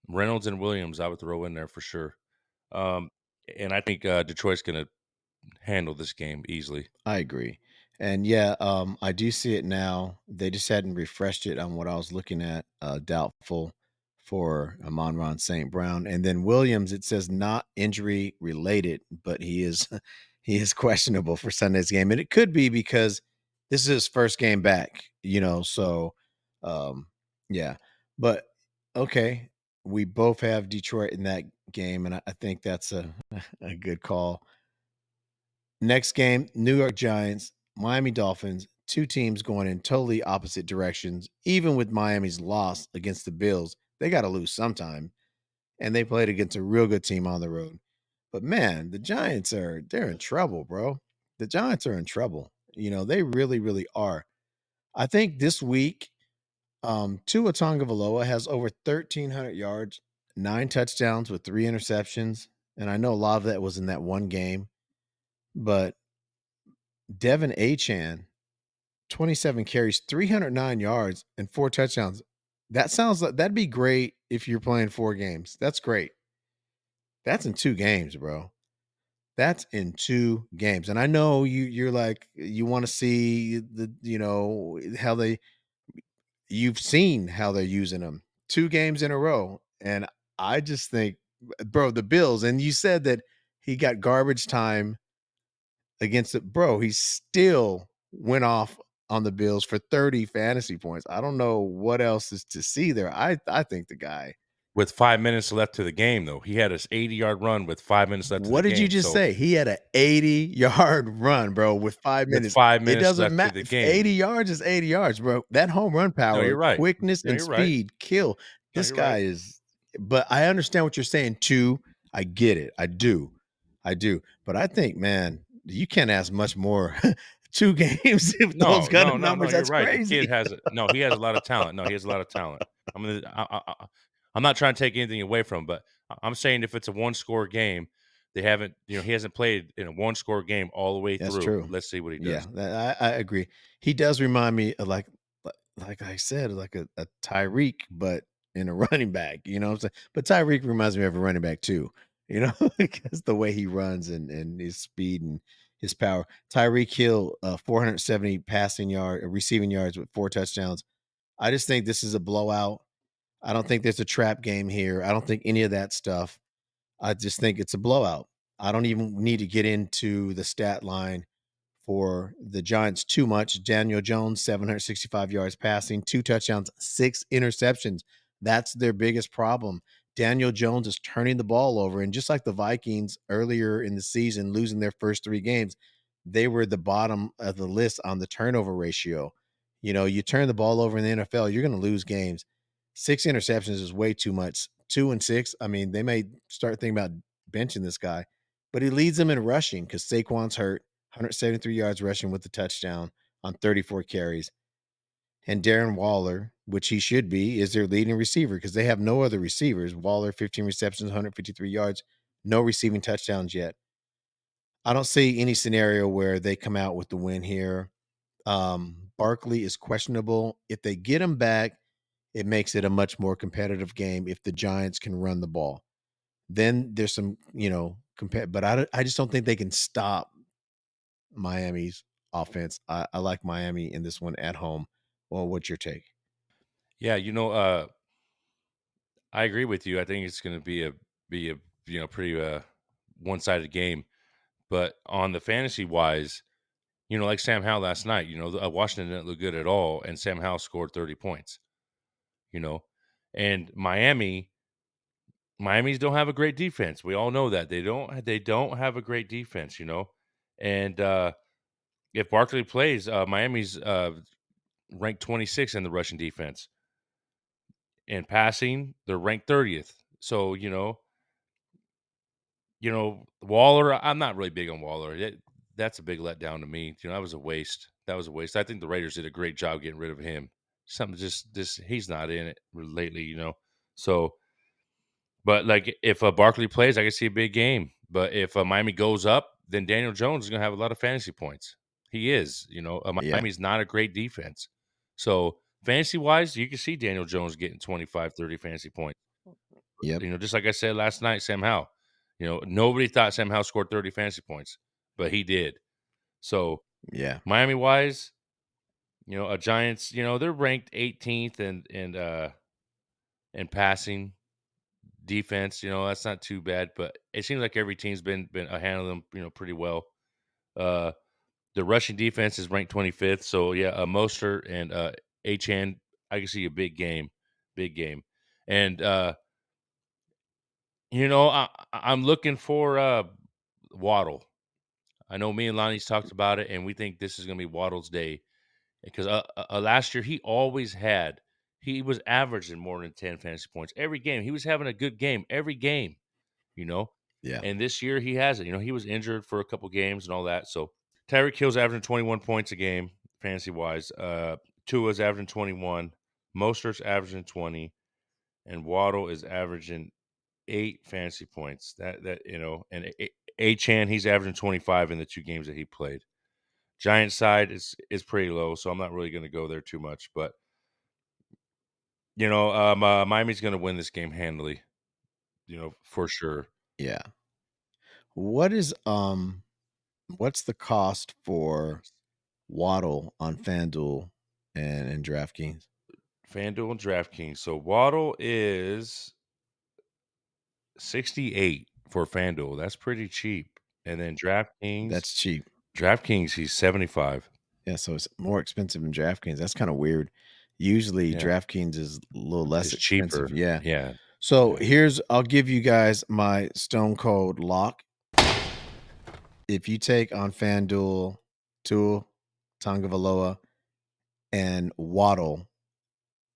Reynolds and Williams, I would throw in there for sure. Um, and I think Detroit's going to handle this game easily. I agree. And yeah, I do see it now. They just hadn't refreshed it on what I was looking at. Doubtful for Amon-Ra St. Brown. And then Williams, it says not injury related, but he is he is questionable for Sunday's game. And it could be because this is his first game back, so um yeah. But okay, we both have Detroit in that game, and I think that's a a good call. Next game, New York Giants, Miami Dolphins, two teams going in totally opposite directions. Even with Miami's loss against the Bills, they got to lose sometime. And they played against a real good team on the road. But man, the Giants they're in trouble, bro. The Giants are in trouble. They really, really are. I think this week, Tua Tagovailoa has over 1,300 yards, 9 touchdowns with 3 interceptions. And I know a lot of that was in that one game, but Devin Achan 27 carries, 309 yards, and 4 touchdowns. That sounds like that'd be great if you're playing 4 games. That's great. That's in 2 games, bro. That's in 2 games. And I know you're like you want to see how you've seen how they're using them 2 games in a row. And I just think, bro, the Bills, and you said that he got garbage time against it, bro. He still went off on the Bills for 30 fantasy points. I don't know what else is to see there. I think the guy. With 5 minutes left to the game, though, he had his 80-yard run with 5 minutes left to the What did you game. just So say? He had an 80-yard run, bro, with 5 with minutes. five It minutes doesn't left to matter. the game. 80 yards is 80 yards, bro. That home run No, power, you're right. quickness, No, and you're right. speed kill. No, This you're right. guy is, but I understand what you're saying too. I get it. I do. I do. But I think, man, you can't ask much more. 2 games with those No, kind of no, no, no, numbers. you're That's right. The kid crazy. has no, he has a lot of talent. No, he has a lot of talent. I'm gonna, I'm not trying to take anything away from him, but I'm saying if it's a one-score game, they haven't, he hasn't played in a one-score game all the way That's through. true. Let's see what he Yeah, does. I agree. He does remind me of like I said, like a Tyreek, but in a running back. You know what I'm saying? But Tyreek reminds me of a running back too. Because the way he runs and his speed and his power. Tyreek Hill, 470 receiving yards with 4 touchdowns. I just think this is a blowout. I don't think there's a trap game here. I don't think any of that stuff. I just think it's a blowout. I don't even need to get into the stat line for the Giants too much. Daniel Jones, 765 yards passing, 2 touchdowns, 6 interceptions. That's their biggest problem. Daniel Jones is turning the ball over. And just like the Vikings earlier in the season, losing their first 3 games, they were the bottom of the list on the turnover ratio. You turn the ball over in the NFL, you're going to lose games. 6 interceptions is way too much. 2 and 6. I mean, they may start thinking about benching this guy, but he leads them in rushing because Saquon's hurt. 173 yards rushing with the touchdown on 34 carries. And Darren Waller, which he should be, is their leading receiver because they have no other receivers. Waller, 15 receptions, 153 yards, no receiving touchdowns yet. I don't see any scenario where they come out with the win here. Barkley is questionable. If they get him back, it makes it a much more competitive game if the Giants can run the ball. Then there's some, but I just don't think they can stop Miami's offense. I like Miami in this one at home. Well, what's your take? Yeah, I agree with you. I think it's going to be a pretty one-sided game. But on the fantasy wise, like Sam Howell last night, Washington didn't look good at all, and Sam Howell scored 30 points. You know, and Miami's don't have a great defense. We all know that they don't have a great defense. And if Barkley plays, Miami's ranked 26 in the rushing defense. In passing, they're ranked 30th. So Waller. I'm not really big on Waller. That's a big letdown to me. That was a waste. That was a waste. I think the Raiders did a great job getting rid of him. Something just this he's not in it lately. So, but like if Barkley plays, I can see a big game. But if Miami goes up, then Daniel Jones is going to have a lot of fantasy points. He is. Yeah. Miami's not a great defense. So fantasy wise, you can see Daniel Jones getting 25, 30 fantasy points. Yep. Just like I said last night, Sam Howell. Nobody thought Sam Howell scored 30 fantasy points, but he did. So Yeah. Miami wise, a Giants, they're ranked 18th in passing defense. That's not too bad, but it seems like every team's been handling them, pretty well. Uh, the rushing defense is ranked 25th. So yeah, Mostert and Achan, I can see a big game, and I'm looking for Waddle. I know me and Lonnie's talked about it, and we think this is going to be Waddle's day because last year he was averaging more than 10 fantasy points every game. He was having a good game every game, you know. Yeah. And this year he hasn't. He was injured for a couple games and all that. So Tyreek Hill's averaging 21 points a game, fantasy wise. Tua's averaging 21, Mostert's averaging 20, and Waddle is averaging 8 fantasy points. And Chan, he's averaging 25 in the 2 games that he played. Giant side is pretty low, so I'm not really going to go there too much. But Miami's going to win this game handily. For sure. Yeah. What is what's the cost for Waddle on FanDuel and DraftKings? FanDuel and DraftKings. So Waddle is 68 for FanDuel. That's pretty cheap. And then That's cheap. DraftKings, he's 75. Yeah, so it's more expensive than DraftKings. That's kind of weird. Usually Yeah, DraftKings is a little less it's expensive. cheaper. Yeah. Yeah, So yeah. I'll give you guys my stone cold lock. If you take on FanDuel, Tua, Tagovailoa, and Waddle,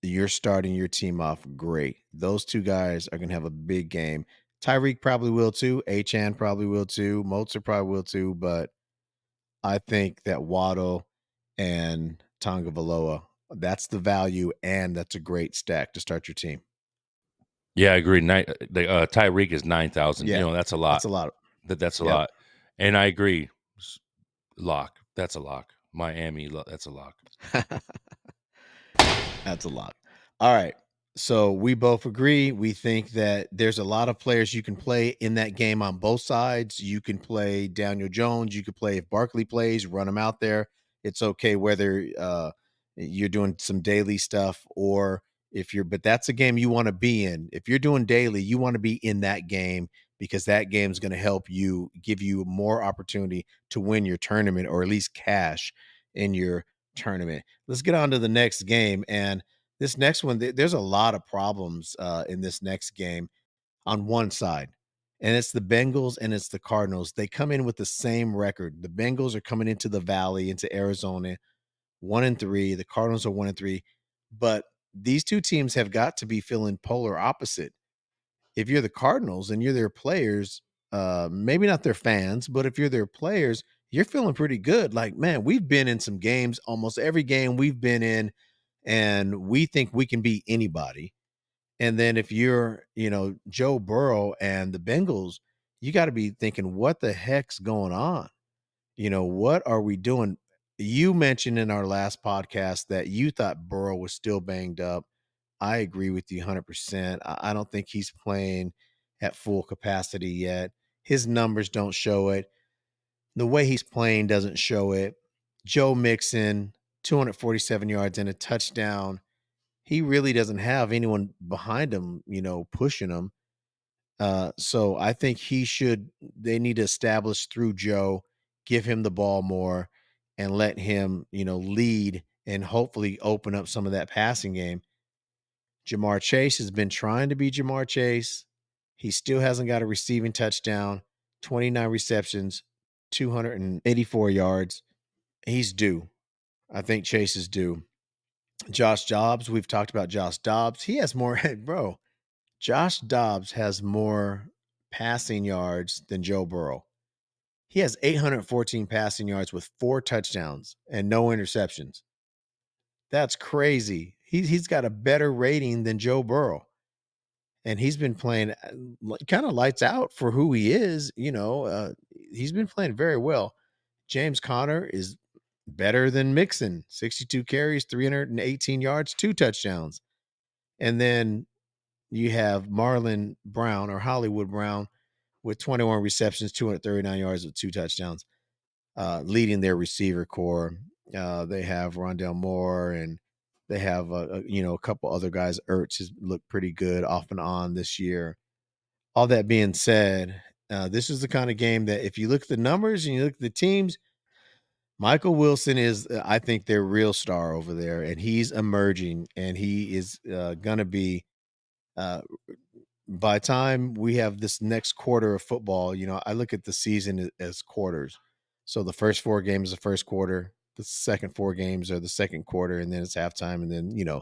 you're starting your team off great. Those 2 guys are going to have a big game. Tyreek probably will too. Achan probably will too. Mozart probably will too. But I think that Waddle and Tagovailoa, that's the value, and that's a great stack to start your team. Yeah, I agree. Tyreek is 9,000. Yeah, That's a that's lot. a lot. That's a Yep. lot. And I agree. Lock. That's a lock. Miami, that's a lock. That's a lot. All right. So we both agree. We think that there's a lot of players you can play in that game on both sides. You can play Daniel Jones. You could play if Barkley plays, run him out there. It's okay whether you're doing some daily stuff or if you're, but that's a game you want to be in. If you're doing daily, you want to be in that game because that game is going to help you give you more opportunity to win your tournament or at least cash in your tournament. Let's get on to the next game. And this next one, there's a lot of problems in this next game on one side, and it's the Bengals and it's the Cardinals. They come in with the same record. The Bengals are coming into the Valley, into Arizona, 1-3. The Cardinals are 1-3. But these 2 teams have got to be feeling polar opposite. If you're the Cardinals and you're their players, maybe not their fans, but if you're their players, you're feeling pretty good. Like, man, we've been in some games, almost every game we've been in, and we think we can beat anybody. And then if you're, Joe Burrow and the Bengals, you got to be thinking, what the heck's going on? What are we doing? You mentioned in our last podcast that you thought Burrow was still banged up. I agree with you 100%. I don't think he's playing at full capacity yet. His numbers don't show it. The way he's playing doesn't show it. Joe Mixon, 247 yards and a touchdown. He really doesn't have anyone behind him, pushing him. So I think they need to establish through Joe, give him the ball more and let him, lead and hopefully open up some of that passing game. Jamar Chase has been trying to be Jamar Chase. He still hasn't got a receiving touchdown, 29 receptions, 284 yards. He's due. I think Chase is due. Josh Dobbs, we've talked about Josh Dobbs. He has more, bro. Josh Dobbs has more passing yards than Joe Burrow. He has 814 passing yards with 4 touchdowns and no interceptions. That's crazy. He's got a better rating than Joe Burrow. And he's been playing kind of lights out for who he is. He's been playing very well. James Conner is better than Mixon, 62 carries, 318 yards, 2 touchdowns. And then you have Marlon Brown or Hollywood Brown with 21 receptions, 239 yards with 2 touchdowns, leading their receiver core. They have Rondell Moore and they have a couple other guys. Ertz has looked pretty good off and on this year. All that being said, this is the kind of game that if you look at the numbers and you look at the teams, Michael Wilson is, I think, their real star over there, and he's emerging, and he is going to be. Uh, by the time we have this next quarter of football, I look at the season as quarters. So the first 4 games, the first quarter, the second 4 games are the second quarter, and then it's halftime, and then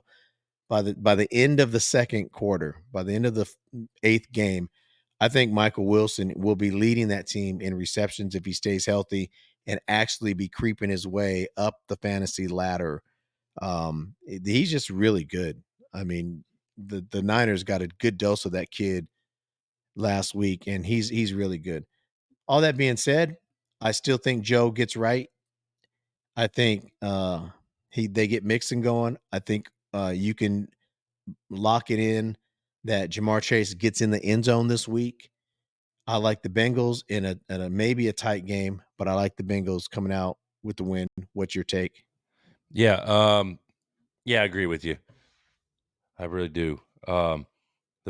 by the end of the second quarter, by the end of the eighth game, I think Michael Wilson will be leading that team in receptions if he stays healthy and actually be creeping his way up the fantasy ladder. He's just really good. I mean, the Niners got a good dose of that kid last week, and he's really good. All that being said, I still think Joe gets right. I think they get Mixon going. I think you can lock it in that Jamar Chase gets in the end zone this week. I like the Bengals in a maybe a tight game, but I like the Bengals coming out with the win. What's your take? Yeah, yeah, I agree with you. I really do. The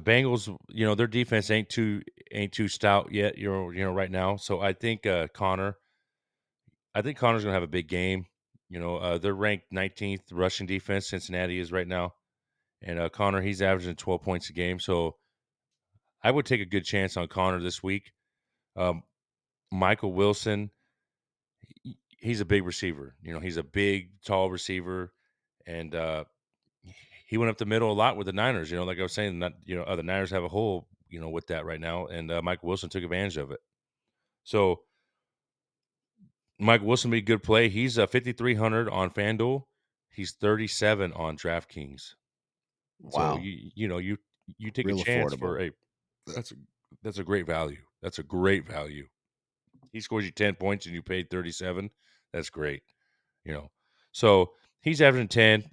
Bengals, their defense ain't too stout yet, right now. So I think Connor's gonna have a big game. They're ranked 19th rushing defense. Cincinnati is right now, and Connor, he's averaging 12 points a game. So I would take a good chance on Connor this week. Um, Michael Wilson, he's a big receiver. He's a big, tall receiver, and he went up the middle a lot with the Niners. Like I was saying, that the Niners have a hole, with that right now, and Michael Wilson took advantage of it. So Michael Wilson be a good play. He's 5,300 on FanDuel. He's 37 on DraftKings. So Wow, you take a real chance affordable. for a that's a that's a great value. That's a great value. He scores you 10 points and you paid 37. That's great. You know. So he's averaging 10.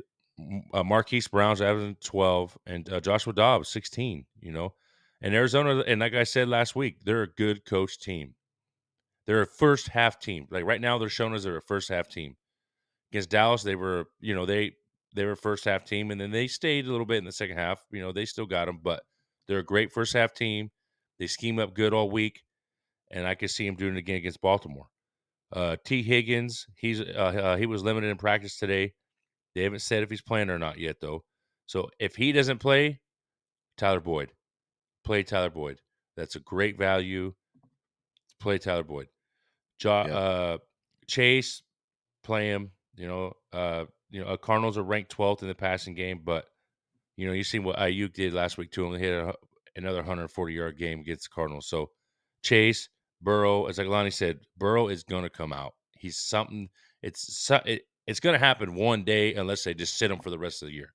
Marquise Brown's averaging 12 and Joshua Dobbs 16, And Arizona, and like I said last week, they're a good coach team. They're a first half team. Like right now they're showing us they're a first half team. Against Dallas, they were, they were a first half team, and then they stayed a little bit in the second half. They still got them, but they're a great first half team. They scheme up good all week, and I could see him doing it again against Baltimore. T. Higgins, he was limited in practice today. They haven't said if he's playing or not yet, though. So if he doesn't play, Tyler Boyd, play Tyler Boyd. That's a great value. Play Tyler Boyd. Yep. Chase, play him. Cardinals are ranked 12th in the passing game, but you see what Ayuk did last week too. Only hit another 140-yard game against the Cardinals. So Chase, Burrow, as like Lonnie said, Burrow is going to come out. He's something. It's going to happen one day unless they just sit him for the rest of the year.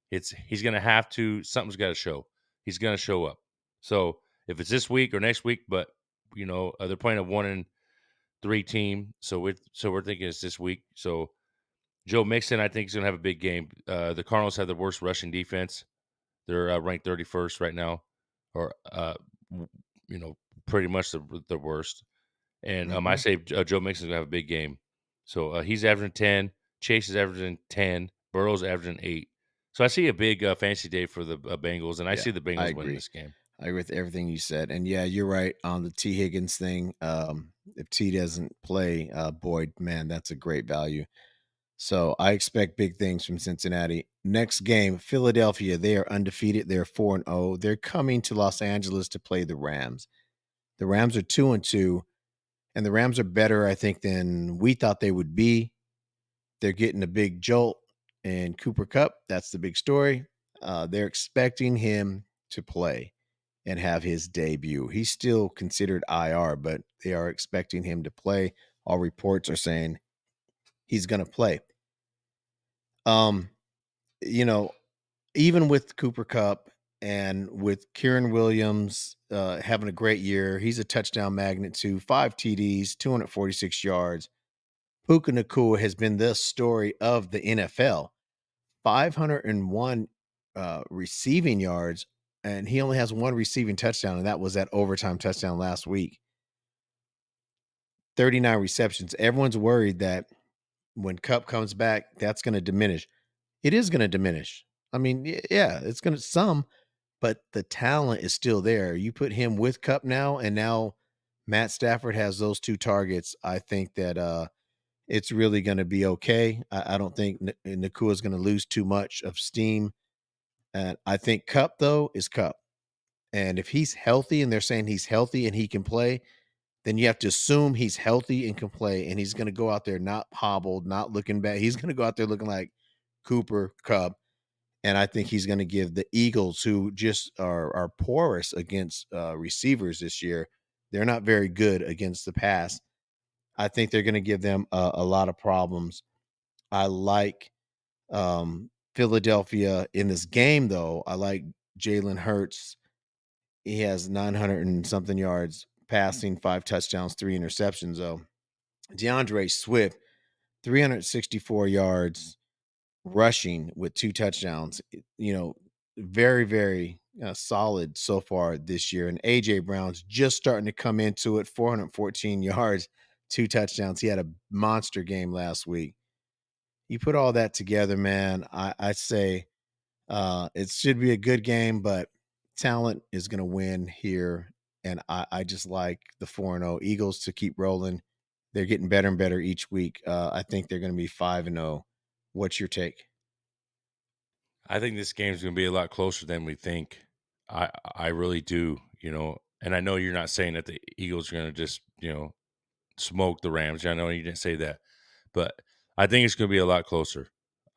He's going to have to. Something's got to show. He's going to show up. So if it's this week or next week, but they're playing a 1-3 team, so we're thinking it's this week. So Joe Mixon, I think, is going to have a big game. The Cardinals have the worst rushing defense. They're ranked 31st right now, or w- pretty much the worst. And I Hmm. say Joe Mixon's going to have a big game. So he's averaging 10. Chase is averaging 10. Burrow's averaging 8. So I see a big fantasy day for the Bengals, and I Yeah, see the I Bengals winning agree. this game. I agree with everything you said. And yeah, you're right on the T. Higgins thing. If T doesn't play Boyd, man, that's a great value. So I expect big things from Cincinnati. Next game, Philadelphia. They are undefeated. They're 4-0. They're coming to Los Angeles to play the Rams. The Rams are 2-2, and the Rams are better, I think, than we thought they would be. They're getting a big jolt in Cooper Cup. That's the big story. They're expecting him to play and have his debut. He's still considered IR, but they are expecting him to play. All reports are saying he's going to play. Um, you know, Even with Cooper Cup and with Kieran Williams having a great year, he's a touchdown magnet too. 5 TDs, 246 yards. Puka Nakua has been the story of the NFL. 501 receiving yards and he only has one receiving touchdown, and that was that overtime touchdown last week. 39 receptions. Everyone's worried that when Cup comes back, that's going to diminish. It is going to diminish. I mean, yeah, it's going to some, but the talent is still there. You put him with Cup now, and now Matt Stafford has those two targets. I think that it's really going to be okay. I don't think Nakua is going to lose too much of steam. And I think Cup though is Cup. And if he's healthy, and they're saying he's healthy and he can play, then you have to assume he's healthy and can play, and he's gonna go out there not hobbled, not looking bad. He's gonna go out there looking like Cooper Kupp, and I think he's gonna give the Eagles, who just are porous against, receivers this year. They're not very good against the pass. I think they're gonna give them a lot of problems. I like, Philadelphia in this game, though. I like Jalen Hurts. He has 900 and something yards passing, 5 touchdowns, 3 interceptions, though. DeAndre Swift, 364 yards rushing with 2 touchdowns. Very, very, solid so far this year, and A.J. Brown's just starting to come into it, 414 yards, 2 touchdowns. He had a monster game last week. You put all that together, man, I say, it should be a good game, but talent is gonna win here, and I just like the 4-0 Eagles to keep rolling. They're getting better and better each week. I think they're gonna be 5-0. What's your take? I think this game's going to be a lot closer than we think. I really do, and I know you're not saying that the Eagles are going to just, smoke the Rams. I know you didn't say that, but I think it's going to be a lot closer.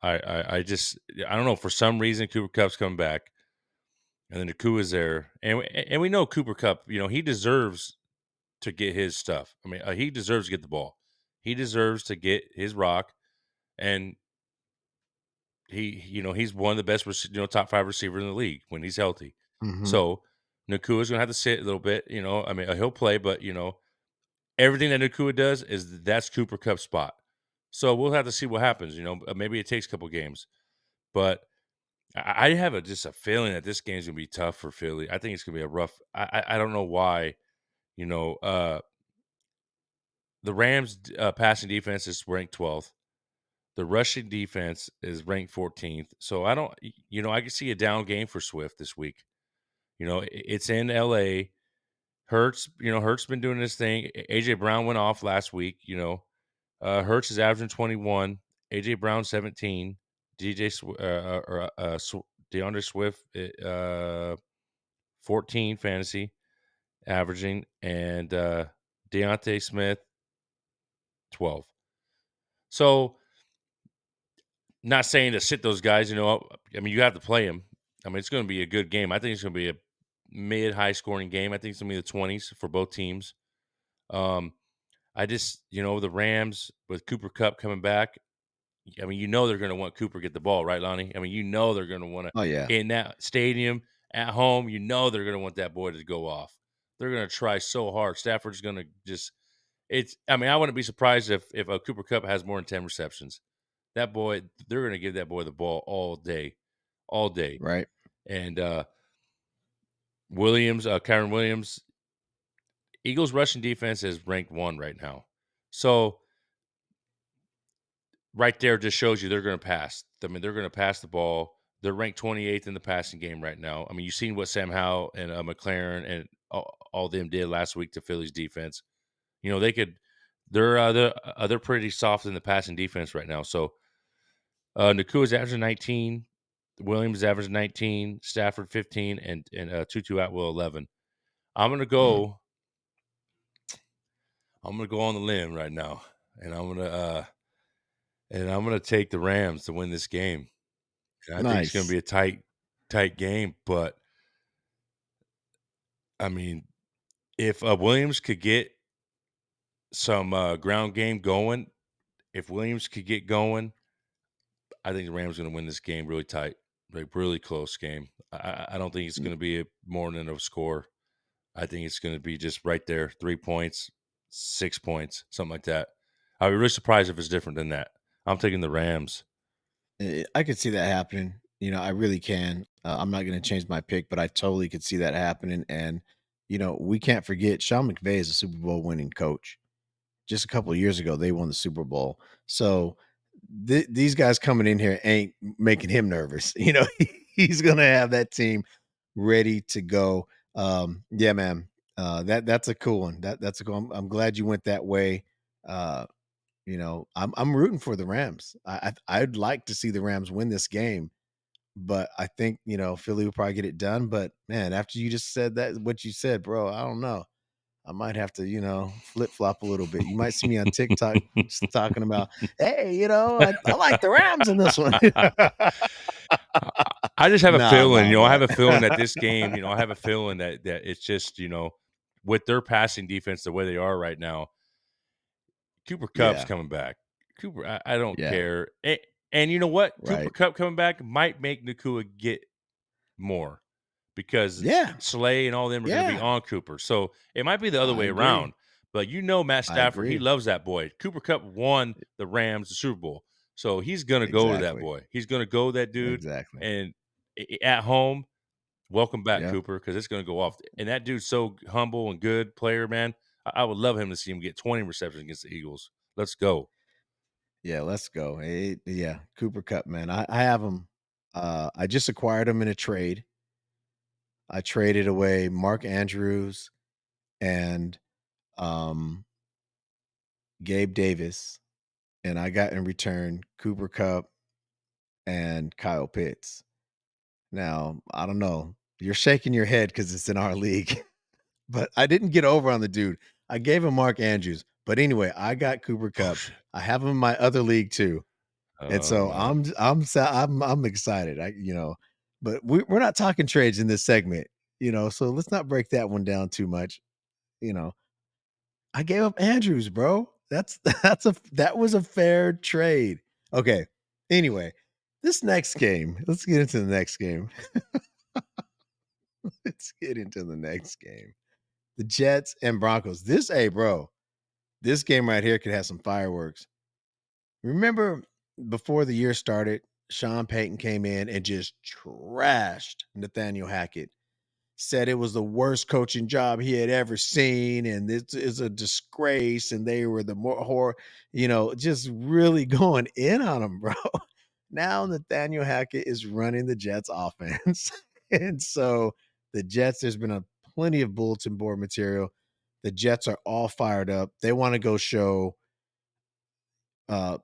I don't know, for some reason Cooper Cup's coming back, and then the coup is there, and we know Cooper Cup, he deserves to get his stuff. I mean, he deserves to get the ball. He deserves to get his rock, and he's one of the best, top 5 receivers in the league when he's healthy. Mhm. So Nakua's gonna have to sit a little bit. I mean, he'll play, but everything that Nakua does that's Cooper Cup's spot. So we'll have to see what happens. Maybe it takes a couple games, but I have just a feeling that this game's gonna be tough for Philly. I think it's gonna be a rough. I don't know why. You know, uh, the Rams passing defense is ranked 12th. The rushing defense is ranked 14th. So I don't, I can see a down game for Swift this week. It's in LA. Hurts been doing this thing. AJ Brown went off last week. Hurts is averaging 21, AJ Brown 17, DeAndre Swift 14 fantasy averaging, and Deontay Smith 12. So, not saying to sit those guys, I mean, you have to play them. I mean, it's going to be a good game. I think it's going to be a mid-high scoring game. I think it's going to be the 20s for both teams. Um, I just, the Rams with Cooper Cup coming back. I mean, they're going to want Cooper to get the ball, right, Lonnie? I mean, they're going to want to Oh, yeah. in that stadium at home. They're going to want that boy to go off. They're going to try so hard. Stafford's going to just. It's. I mean, I wouldn't be surprised if a Cooper Cup has more than 10 receptions. That boy, they're going to give that boy the ball all day, all day. Right. And Kyron Williams, Eagles rushing defense is ranked 1 right now. So right there just shows you they're going to pass. I mean, they're going to pass the ball. They're ranked 28th in the passing game right now. I mean, you've seen what Sam Howell and McLaren and all them did last week to Philly's defense. They could. They're pretty soft in the passing defense right now. So Nakua's averaging 19, Williams is averaging 19, Stafford 15, and Tutu Atwell 11. I'm gonna Mhm. go. I'm gonna go on the limb right now, and I'm gonna take the Rams to win this game. And I think it's gonna Nice. be a tight game. But I mean, if Williams could get some ground game going, if Williams could get going, I think the Rams are gonna win this game really tight, like really close game. I don't think it's N gonna be more than a score. I think it's gonna be just right there, 3 points, 6 points, something like that. I'd be really surprised if it's different than that. I'm taking the Rams. I could see that happening. I really can. I'm not going to change my pick, but I totally could see that happening. And we can't forget Sean McVay is a Super Bowl winning coach. Just a couple of years ago, they won the Super Bowl. So these guys coming in here ain't making him nervous. He's going to have that team ready to go. Yeah, man. That's a cool one. That's a cool. I'm glad you went that way. Uh, I'm rooting for the Rams. I'd like to see the Rams win this game, but I think Philly will probably get it done. But man, after you just said that, what you said, bro, I don't know. I might have to, flip flop a little bit. You might see me on TikTok just talking about, hey, I like the Rams in this one. I I just have a Nah, feeling, nah, I have but a feeling that this game, I have a feeling that it's just, with their passing defense the way they are right now, Cooper Cup's yeah, coming back. Cooper, I don't yeah, care. And you know what? Cooper right. Cup coming back might make Nakua get more because Yeah, Slay and all them are going to be yeah. on Cooper. So it might be the other I way agree. around. But Matt I Stafford, he agree. loves that boy. Cooper Cup won the Rams the Super Bowl. So he's going to go to that Exactly. boy. He's going to go to that dude. Exactly. And at home, welcome back, Yep. Cooper, because it's going to go off. And that dude's so humble and good player, man. I would love him to see him get 20 receptions against the Eagles. Let's go. Yeah, let's go. Yeah, Cooper Cup, man. I have him. I just acquired him in a trade. I traded away Mark Andrews and um Gabe Davis, and I got in return Cooper Cup and Kyle Pitts. Now, I don't know. You're shaking your head because it's in our league, but I didn't get over on the dude. I gave him Mark Andrews. But anyway, I got Cooper Oh, Cup. shit. I have him in my other league too. And Oh, so no. I'm excited. But we're not talking trades in this segment, so let's not break that one down too much. You know, I gave up Andrews, bro. That was a fair trade. Okay. Anyway, this next game, let's get into the next game. Let's get into the next game. The Jets and Broncos. Hey, bro, this game right here could have some fireworks. Remember before the year started, Sean Payton came in and just trashed Nathaniel Hackett. Said it was the worst coaching job he had ever seen, and this is a disgrace. And they were the more horror, just really going in on him, bro. Now Nathaniel Hackett is running the Jets offense. And so the Jets, there's been a plenty of bulletin board material. The Jets are all fired up. They want to go show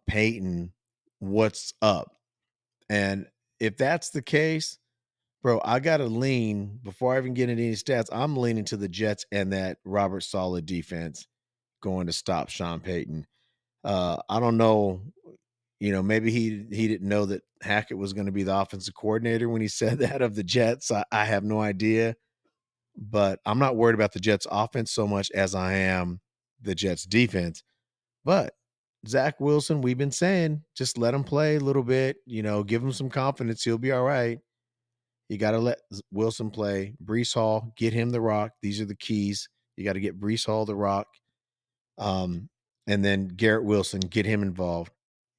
Peyton what's up. And if that's the case, bro, I got to lean before I even get into any stats. I'm leaning to the Jets and that Robert Saleh defense going to stop Sean Payton. I don't know, maybe he didn't know that Hackett was going to be the offensive coordinator when he said that of the Jets. I have no idea, but I'm not worried about the Jets offense so much as I am the Jets defense. But Zach Wilson, we've been saying, just let him play a little bit, give him some confidence. He'll be all right. You got to let Wilson play. Brees Hall, get him the rock. These are the keys. You got to get Brees Hall the rock. Um, and then Garrett Wilson, get him involved.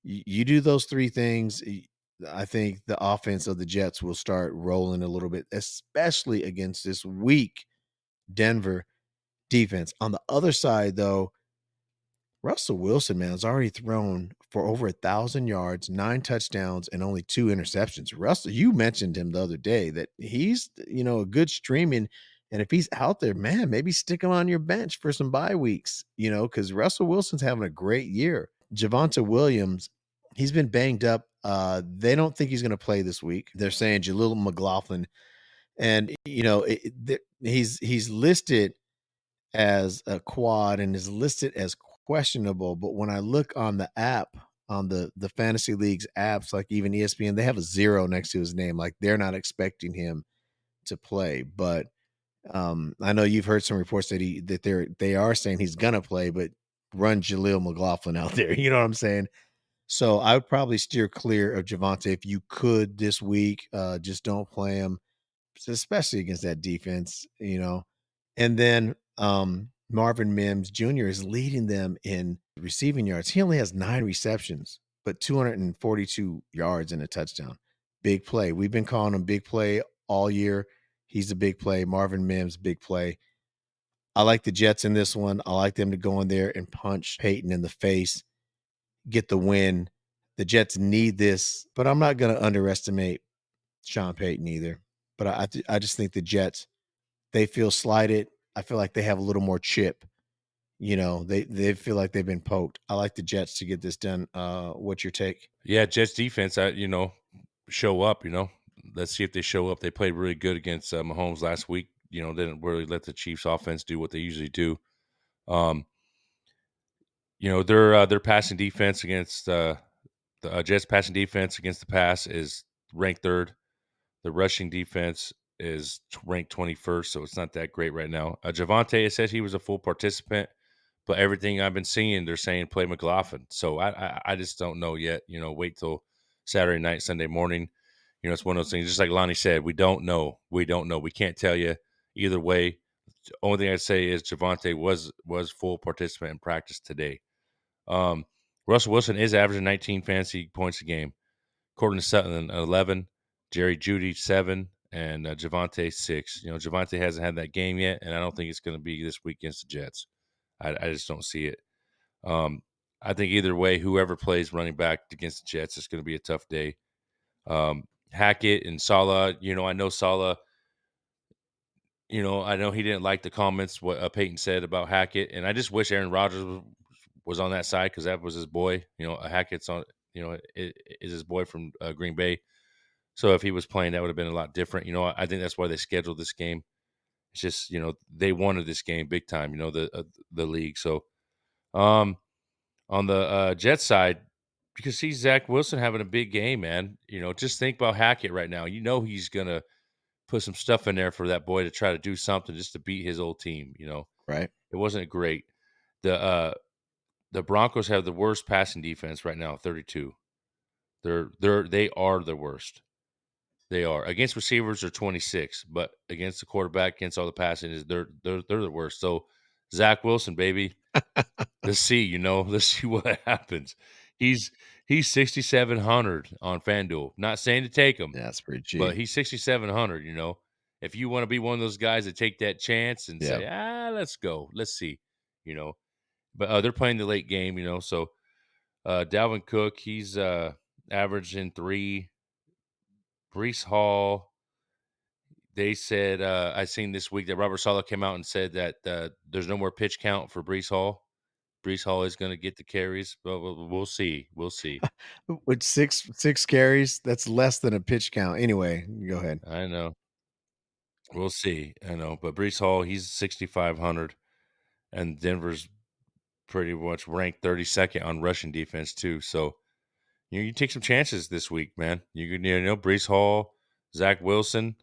You do those three things. I think the offense of the Jets will start rolling a little bit, especially against this weak Denver defense. On the other side, though, Russell Wilson, man, has already thrown for over 1,000 yards, 9 touchdowns, and only 2 interceptions. Russell, you mentioned him the other day that he's, a good streaming. And if he's out there, man, maybe stick him on your bench for some bye weeks, because Russell Wilson's having a great year. Javonte Williams, he's been banged up. They don't think he's going to play this week. They're saying Jaleel McLaughlin, and he's listed as a quad and is listed as questionable. But when I look on the app, on the fantasy leagues apps, like even ESPN, they have a 0 next to his name. Like they're not expecting him to play. But I know you've heard some reports that they are saying he's gonna play, but run Jaleel McLaughlin out there. You know what I'm saying? So I would probably steer clear of Javante if you could this week. Just don't play him, especially against that defense, And then Marvin Mims Jr. is leading them in receiving yards. He only has 9 receptions, but 242 yards and a touchdown. big play. We've been calling him big play all year. He's a big play. Marvin Mims, big play. I like the Jets in this one. I like them to go in there and punch Peyton in the face, get the win. The Jets need this, but I'm not going to underestimate Sean Payton either. But I just think the Jets, they feel slighted. I feel like they have a little more chip. They feel like they've been poked. I like the Jets to get this done. What's your take? Yeah, Jets defense, show up. Let's see if they show up. They played really good against Mahomes last week. Didn't really let the Chiefs offense do what they usually do. Um, their passing defense against the Jets passing defense against the pass is ranked third. The rushing defense is ranked 21st, so it's not that great right now. Javante said he was a full participant, but everything I've been seeing, they're saying play McLaughlin. So I just don't know yet. Wait till Saturday night, Sunday morning. It's one of those things. Just like Lonnie said, we don't know. We don't know. We can't tell you either way. The only thing I'd say is Javante was full participant in practice today. Um, Russell Wilson is averaging 19 fantasy points a game. Courtland Sutton 11, Jerry Judy 7, and Javante 6. Javante hasn't had that game yet, and I don't think it's going to be this week against the Jets. I just don't see it. Um, I think either way, whoever plays running back against the Jets, it's going to be a tough day. Hackett and Saleh, I know Saleh. I know he didn't like the comments what Peyton said about Hackett, and I just wish Aaron Rodgers was on that side because that was his boy. Hackett's on. Is his boy from Green Bay. So if he was playing, that would have been a lot different. I think that's why they scheduled this game. It's just they wanted this game big time. The league. So on the Jets side, you can see Zach Wilson having a big game, man. Just think about Hackett right now. He's gonna put some stuff in there for that boy to try to do something just to beat his old team. Right. It wasn't great. The Broncos have the worst passing defense right now, 32. They are the worst. They are against receivers. They're 26, but against the quarterback, against all the passing, is they're the worst. So Zach Wilson, baby, let's see. Let's see what happens. He's he's 6,700 on FanDuel. Not saying to take him, Yeah, that's pretty but cheap. he's 6,700. If you want to be one of those guys that take that chance and Yeah. say, let's go, let's see, you know. But they're playing the late game, So Dalvin Cook, he's averaging 3. Brees Hall, they said I seen this week that Robert Saleh came out and said that there's no more pitch count for Brees Hall. Brees Hall is going to get the carries, but we'll see. We'll see. With six carries, that's less than a pitch count. Anyway, go ahead. I know. We'll see. I know, but Brees Hall, he's 6,500, and Denver's pretty much ranked 32nd on rushing defense too. So you take some chances this week, man. Brees Hall, Zach Wilson.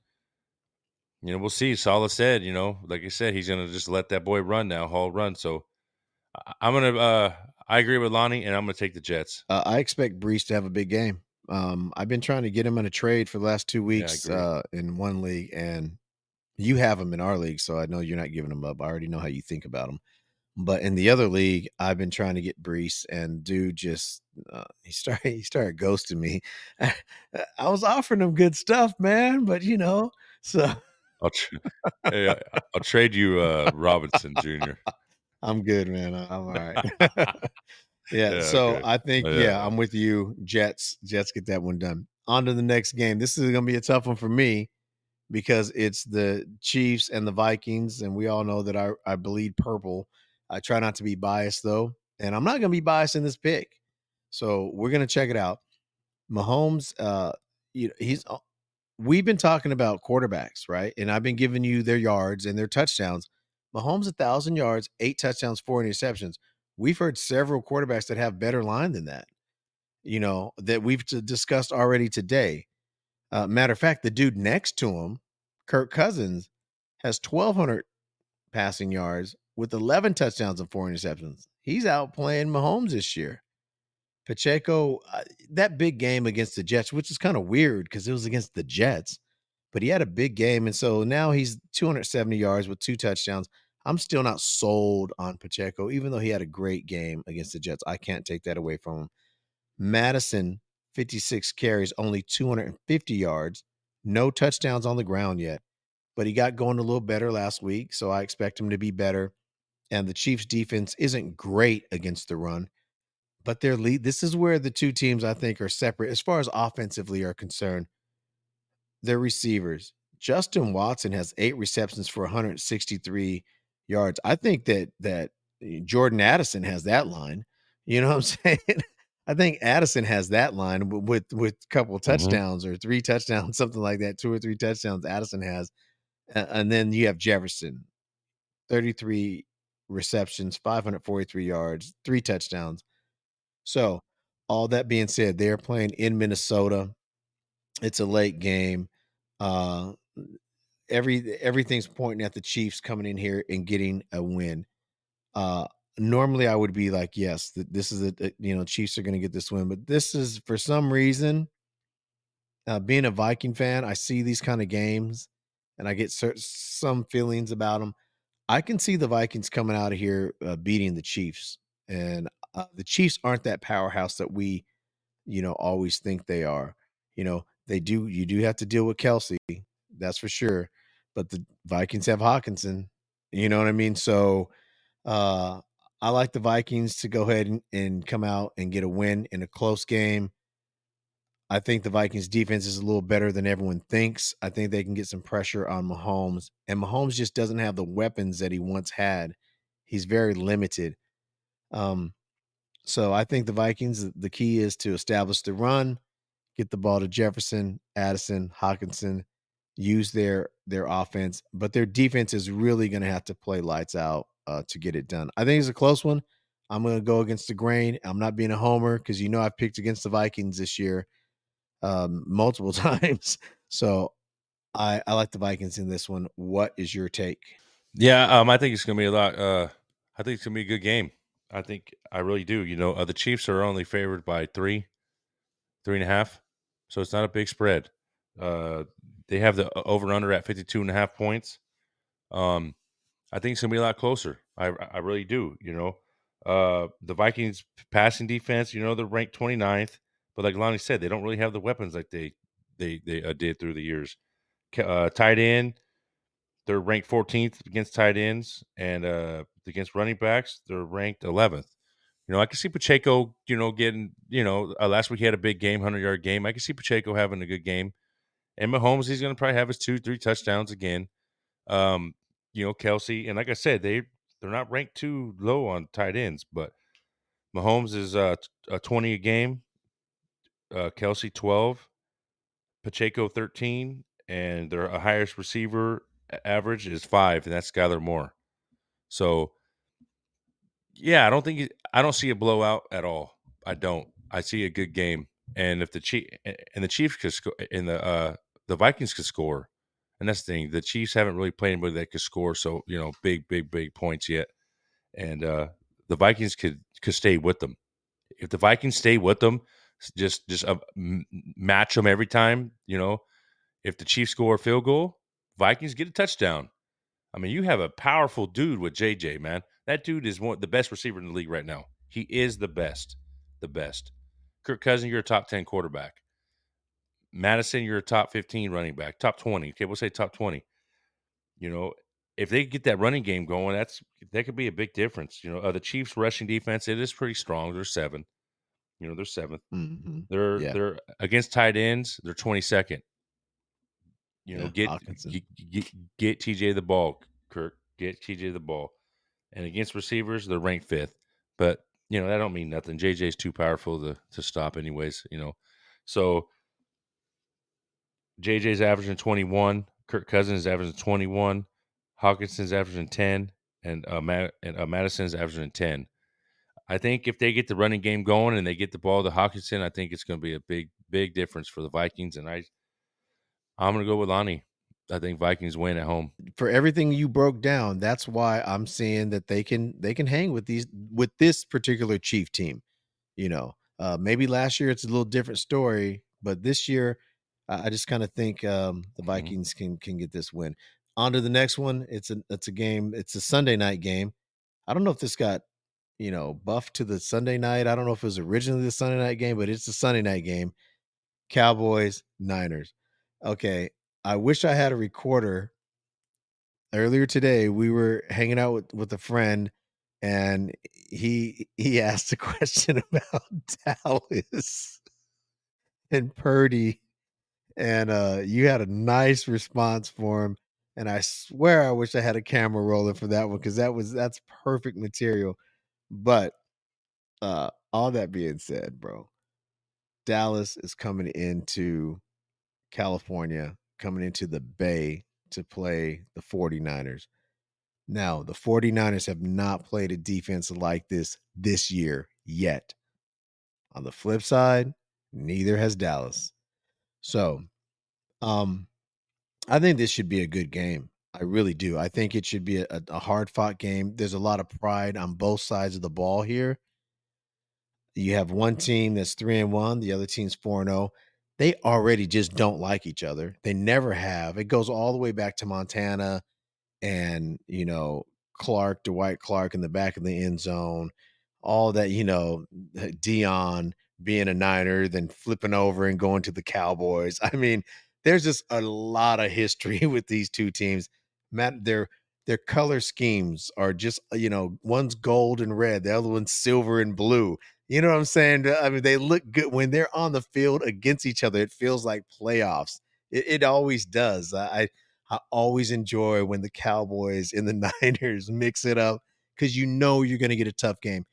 We'll see. Saleh said, like I said, he's gonna just let that boy run now, Hall run. So I'm gonna. I agree with Lonnie, and I'm gonna take the Jets. I expect Brees to have a big game. I've been trying to get him in a trade for the last 2 Yeah, I weeks agree. in one league, and you have him in our league, so I know you're not giving him up. I already know how you think about him. But in the other league, I've been trying to get Brees, and dude just he started ghosting me. I was offering him good stuff, man, but so I'll tra- hey, I'll trade you Robinson Jr. I'm good, man. I'm all right. Yeah, Yeah, so okay. I think, yeah, Yeah, I'm with you. Jets get that one done. On to the next game. This is gonna be a tough one for me because it's the Chiefs and the Vikings, and we all know that I bleed purple. I try not to be biased though, and I'm not gonna be biased in this pick. So we're gonna check it out. Mahomes, he's we've been talking about quarterbacks, right? And I've been giving you their yards and their touchdowns. Mahomes 1,000 yards, 8 touchdowns, 4 interceptions. We've heard several quarterbacks that have better line than that. That we've discussed already today. Matter of fact, the dude next to him, Kirk Cousins, has 1,200 passing yards with 11 touchdowns and 4 interceptions. He's outplaying Mahomes this year. Pacheco, that big game against the Jets, which is kind of weird because it was against the Jets, but he had a big game. And so now he's 270 yards with 2 touchdowns. I'm still not sold on Pacheco, even though he had a great game against the Jets. I can't take that away from him. Madison, 56 carries, only 250 yards, no touchdowns on the ground yet. But he got going a little better last week, so I expect him to be better. And the Chiefs defense isn't great against the run, but their lead this is where the two teams I think are separate as far as offensively are concerned. Their receivers. Justin Watson has 8 receptions for 163 yards. I think that Jordan Addison has that line. You know what I'm saying? I think Addison has that line with a couple Mhm. touchdowns or 3 touchdowns, something like that, 2 or 3 touchdowns Addison has. And then you have Jefferson, 33 receptions, 543 yards, 3 touchdowns. So, all that being said, they're playing in Minnesota. It's a late game. Uh everything's pointing at the Chiefs coming in here and getting a win. Uh Normally I would be like, yes, this is Chiefs are going to get this win, but this is for some reason being a Viking fan, I see these kind of games and I get some feelings about them. I can see the Vikings coming out of here beating the Chiefs, and the Chiefs aren't that powerhouse that we always think they are. You do have to deal with Kelsey, that's for sure. But the Vikings have Hawkinson. You know what I mean? So uh I like the Vikings to go ahead and come out and get a win in a close game. I think the Vikings defense is a little better than everyone thinks. I think they can get some pressure on Mahomes, and Mahomes just doesn't have the weapons that he once had. He's very limited. Um, so I think the Vikings, the key is to establish the run, get the ball to Jefferson, Addison, Hawkinson, use their offense, but their defense is really going to have to play lights out to get it done. I think it's a close one. I'm going to go against the grain. I'm not being a homer because I've picked against the Vikings this year multiple times. So I like the Vikings in this one. What is your take? Yeah, I think it's gonna be a lot. I think it's gonna be a good game. I really do. The Chiefs are only favored by 3.5, so it's not a big spread. Uh, they have the over under at 52.5 points. Um, I think it's gonna be a lot closer. I really do. The Vikings passing defense. They're ranked 29th, but like Lonnie said, they don't really have the weapons like they did through the years. Tight end, they're ranked 14th against tight ends, and against running backs, they're ranked 11th. I can see Pacheco, getting, last week he had a big game, 100-yard game. I can see Pacheco having a good game. And Mahomes, he's going to probably have his 2, 3 touchdowns again. Kelsey, and like I said, they're not ranked too low on tight ends, but Mahomes is a 20 a game, Kelsey 12, Pacheco 13, and their highest receiver average is 5, and that's Skylar Moore. So yeah, I don't see a blowout at all. I don't. I see a good game, and if the Chiefs could score, and the Vikings could score, and that's the thing. The Chiefs haven't really played anybody that could score, so big points yet, and the Vikings could stay with them. If the Vikings stay with them, just match them every time. If the Chiefs score a field goal, Vikings get a touchdown. I mean, you have a powerful dude with JJ, man. That dude is the best receiver in the league right now. He is the best. The best. Kirk Cousins, you're a top 10 quarterback. Madison, you're a top 15 running back. Top 20. Okay, we'll say top 20. You know, if they get that running game going, that could be a big difference. The Chiefs rushing defense, it is pretty strong. They're 7. They're 7th. Yeah, They're against tight ends, they're 22nd. yeah, Get, Hawkinson. get TJ the ball, Kirk. Get TJ the ball. And against receivers, they're ranked 5th. But, that don't mean nothing. JJ's too powerful to stop anyways. So JJ's averaging 21, Kirk Cousins is averaging 21, Hawkinson's averaging 10, and Madison's averaging 10. I think if they get the running game going and they get the ball to Hawkinson, I think it's going to be a big difference for the Vikings. And I'm going to go with Lonnie. I think Vikings win at home. For everything you broke down, that's why I'm saying that they can hang with this particular Chief team. Maybe last year it's a little different story, but this year I just kind of think the Mhm. Vikings can get this win. On to the next one. It's a game. It's a Sunday night game. I don't know if this got buff to the Sunday night. I don't know if it was originally the Sunday night game, but it's the Sunday night game. Cowboys, Niners. Okay. I wish I had a recorder. Earlier today, we were hanging out with a friend, and he asked a question about Dallas and Purdy, and you had a nice response for him. And I swear I wish I had a camera rolling for that one because that's perfect material. But all that being said, bro, Dallas is coming into California, coming into the Bay to play the 49ers. Now, the 49ers have not played a defense like this year yet. On the flip side, neither has Dallas. So, um, I think this should be a good game. I really do. I think it should be a hard fought game. There's a lot of pride on both sides of the ball here. You have one team that's 3-1, the other team's 4-0. They already just don't like each other. They never have. It goes all the way back to Montana and Clark, Dwight Clark in the back of the end zone, all that, Dion being a Niner, then flipping over and going to the Cowboys. I mean, there's just a lot of history with these two teams. Matt, their color schemes are just, one's gold and red, the other one's silver and blue. You know what I'm saying? I mean, they look good when they're on the field against each other. It feels like playoffs. It always does. I always enjoy when the Cowboys and the Niners mix it up because you're going to get a tough game.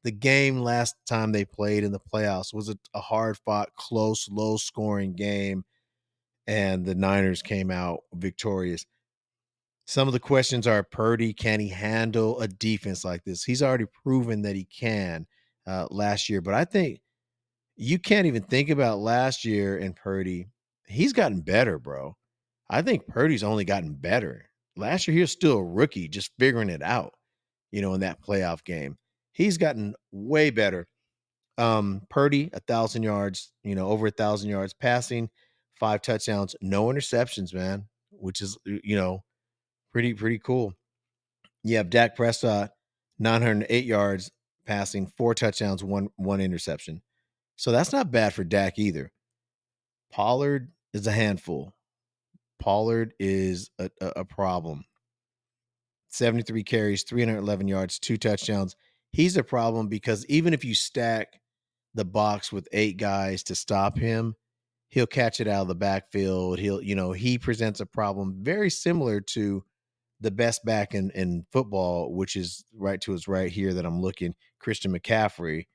The game last time they played in the playoffs was a hard fought, close, low scoring game, and the Niners came out victorious. Some of the questions are Purdy, can he handle a defense like this? He's already proven that he can last year, but I think you can't even think about last year in Purdy. He's gotten better, bro. I think Purdy's only gotten better. Last year, he was still a rookie, just figuring it out, in that playoff game. He's gotten way better. Purdy, 1,000 yards, over 1,000 yards passing, 5 touchdowns, no interceptions, man, which is, pretty cool. You have Dak Prescott, 908 yards passing, 4 touchdowns, one interception. So that's not bad for Dak either. Pollard is a handful. Pollard is a problem. 73 carries, 311 yards, 2 touchdowns. He's a problem because even if you stack the box with 8 guys to stop him, he'll catch it out of the backfield. He presents a problem very similar to the best back in football, which is right to his right here that I'm looking, Christian McCaffrey.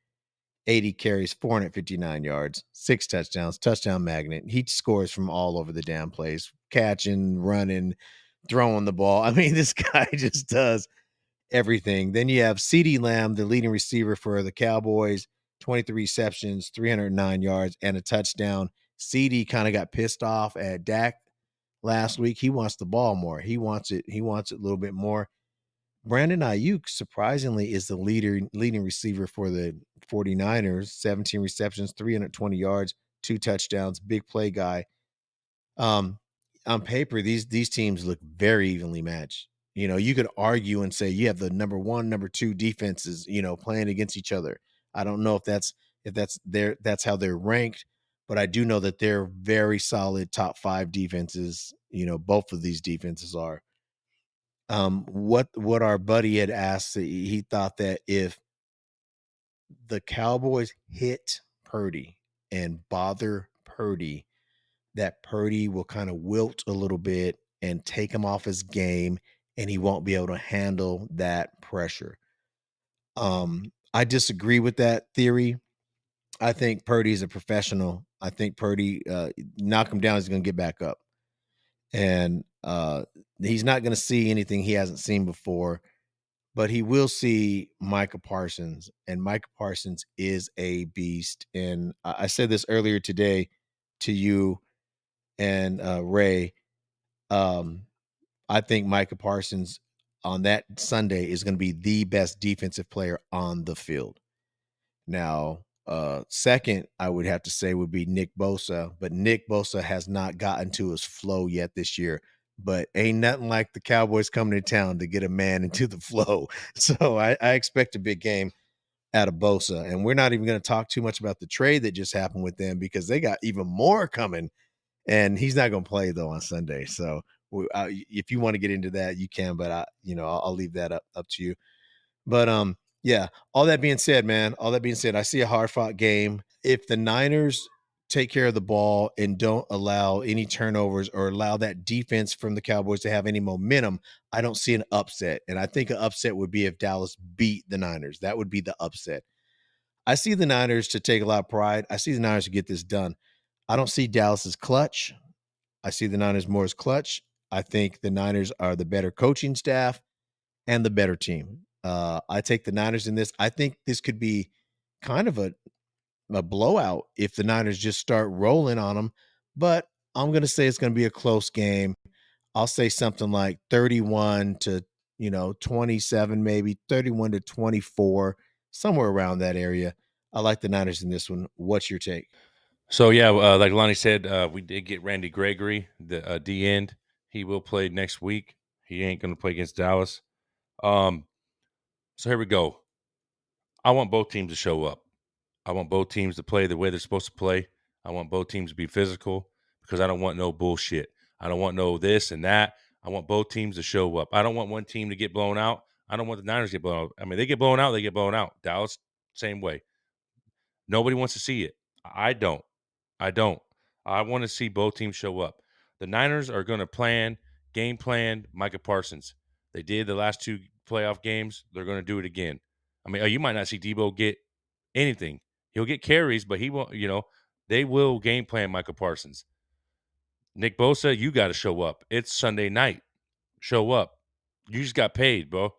80 carries, 459 yards, 6 touchdowns, touchdown magnet. He scores from all over the damn place, catching, running, throwing the ball. I mean, this guy just does everything. Then you have CeeDee Lamb, the leading receiver for the Cowboys, 23 receptions, 309 yards, and a touchdown. CeeDee kind of got pissed off at Dak last week. He wants the ball more. He wants it a little bit more. Brandon Ayuk, surprisingly, is the leading receiver for the 49ers, 17 receptions, 320 yards, 2 touchdowns, big play guy. On paper, these teams look very evenly matched. You could argue and say you have the number one, number two defenses, playing against each other. I don't know if that's how they're ranked, but I do know that they're very solid top 5 defenses. Both of these defenses are. What our buddy had asked, he thought that if the Cowboys hit Purdy and bother Purdy, that Purdy will kind of wilt a little bit and take him off his game, and he won't be able to handle that pressure. I disagree with that theory. I think Purdy's a professional. I think Purdy, knock him down, he's going to get back up, and he's not going to see anything he hasn't seen before. But he will see Micah Parsons, and Micah Parsons is a beast. And I said this earlier today to you and Ray. Um, I think Micah Parsons on that Sunday is going to be the best defensive player on the field. Now, second, I would have to say would be Nick Bosa, but Nick Bosa has not gotten to his flow yet this year. But ain't nothing like the Cowboys coming to town to get a man into the flow. So I expect a big game. out of Bosa. And we're not even going to talk too much about the trade that just happened with them because they got even more coming. And he's not going to play though on Sunday. So if you want to get into that, you can. But I'll leave that up to you. But yeah. All that being said, man. All that being said, I see a hard fought game. If the Niners take care of the ball and don't allow any turnovers or allow that defense from the Cowboys to have any momentum, I don't see an upset. And I think an upset would be if Dallas beat the Niners. That would be the upset. I see the Niners to take a lot of pride. I see the Niners to get this done. I don't see Dallas as clutch. I see the Niners more as clutch. I think the Niners are the better coaching staff and the better team. I take the Niners in this. I think this could be kind of a blowout if the Niners just start rolling on them. But I'm going to say it's going to be a close game. I'll say something like 31 to 27, maybe 31 to 24, somewhere around that area. I like the Niners in this one. What's your take? So yeah, like Lonnie said, we did get Randy Gregory, the D end. He will play next week. He ain't going to play against Dallas. Um, so here we go. I want both teams to show up. I want both teams to play the way they're supposed to play. I want both teams to be physical because I don't want no bullshit. I don't want no this and that. I want both teams to show up. I don't want one team to get blown out. I don't want the Niners to get blown out. I mean, they get blown out, they get blown out. Dallas, same way. Nobody wants to see it. I don't. I don't. I want to see both teams show up. The Niners are going to game plan Micah Parsons. They did the last two playoff games. They're going to do it again. I mean, you might not see Debo get anything. He'll get carries, but he won't, they will game plan Micah Parsons. Nick Bosa, you got to show up. It's Sunday night. Show up. You just got paid, bro.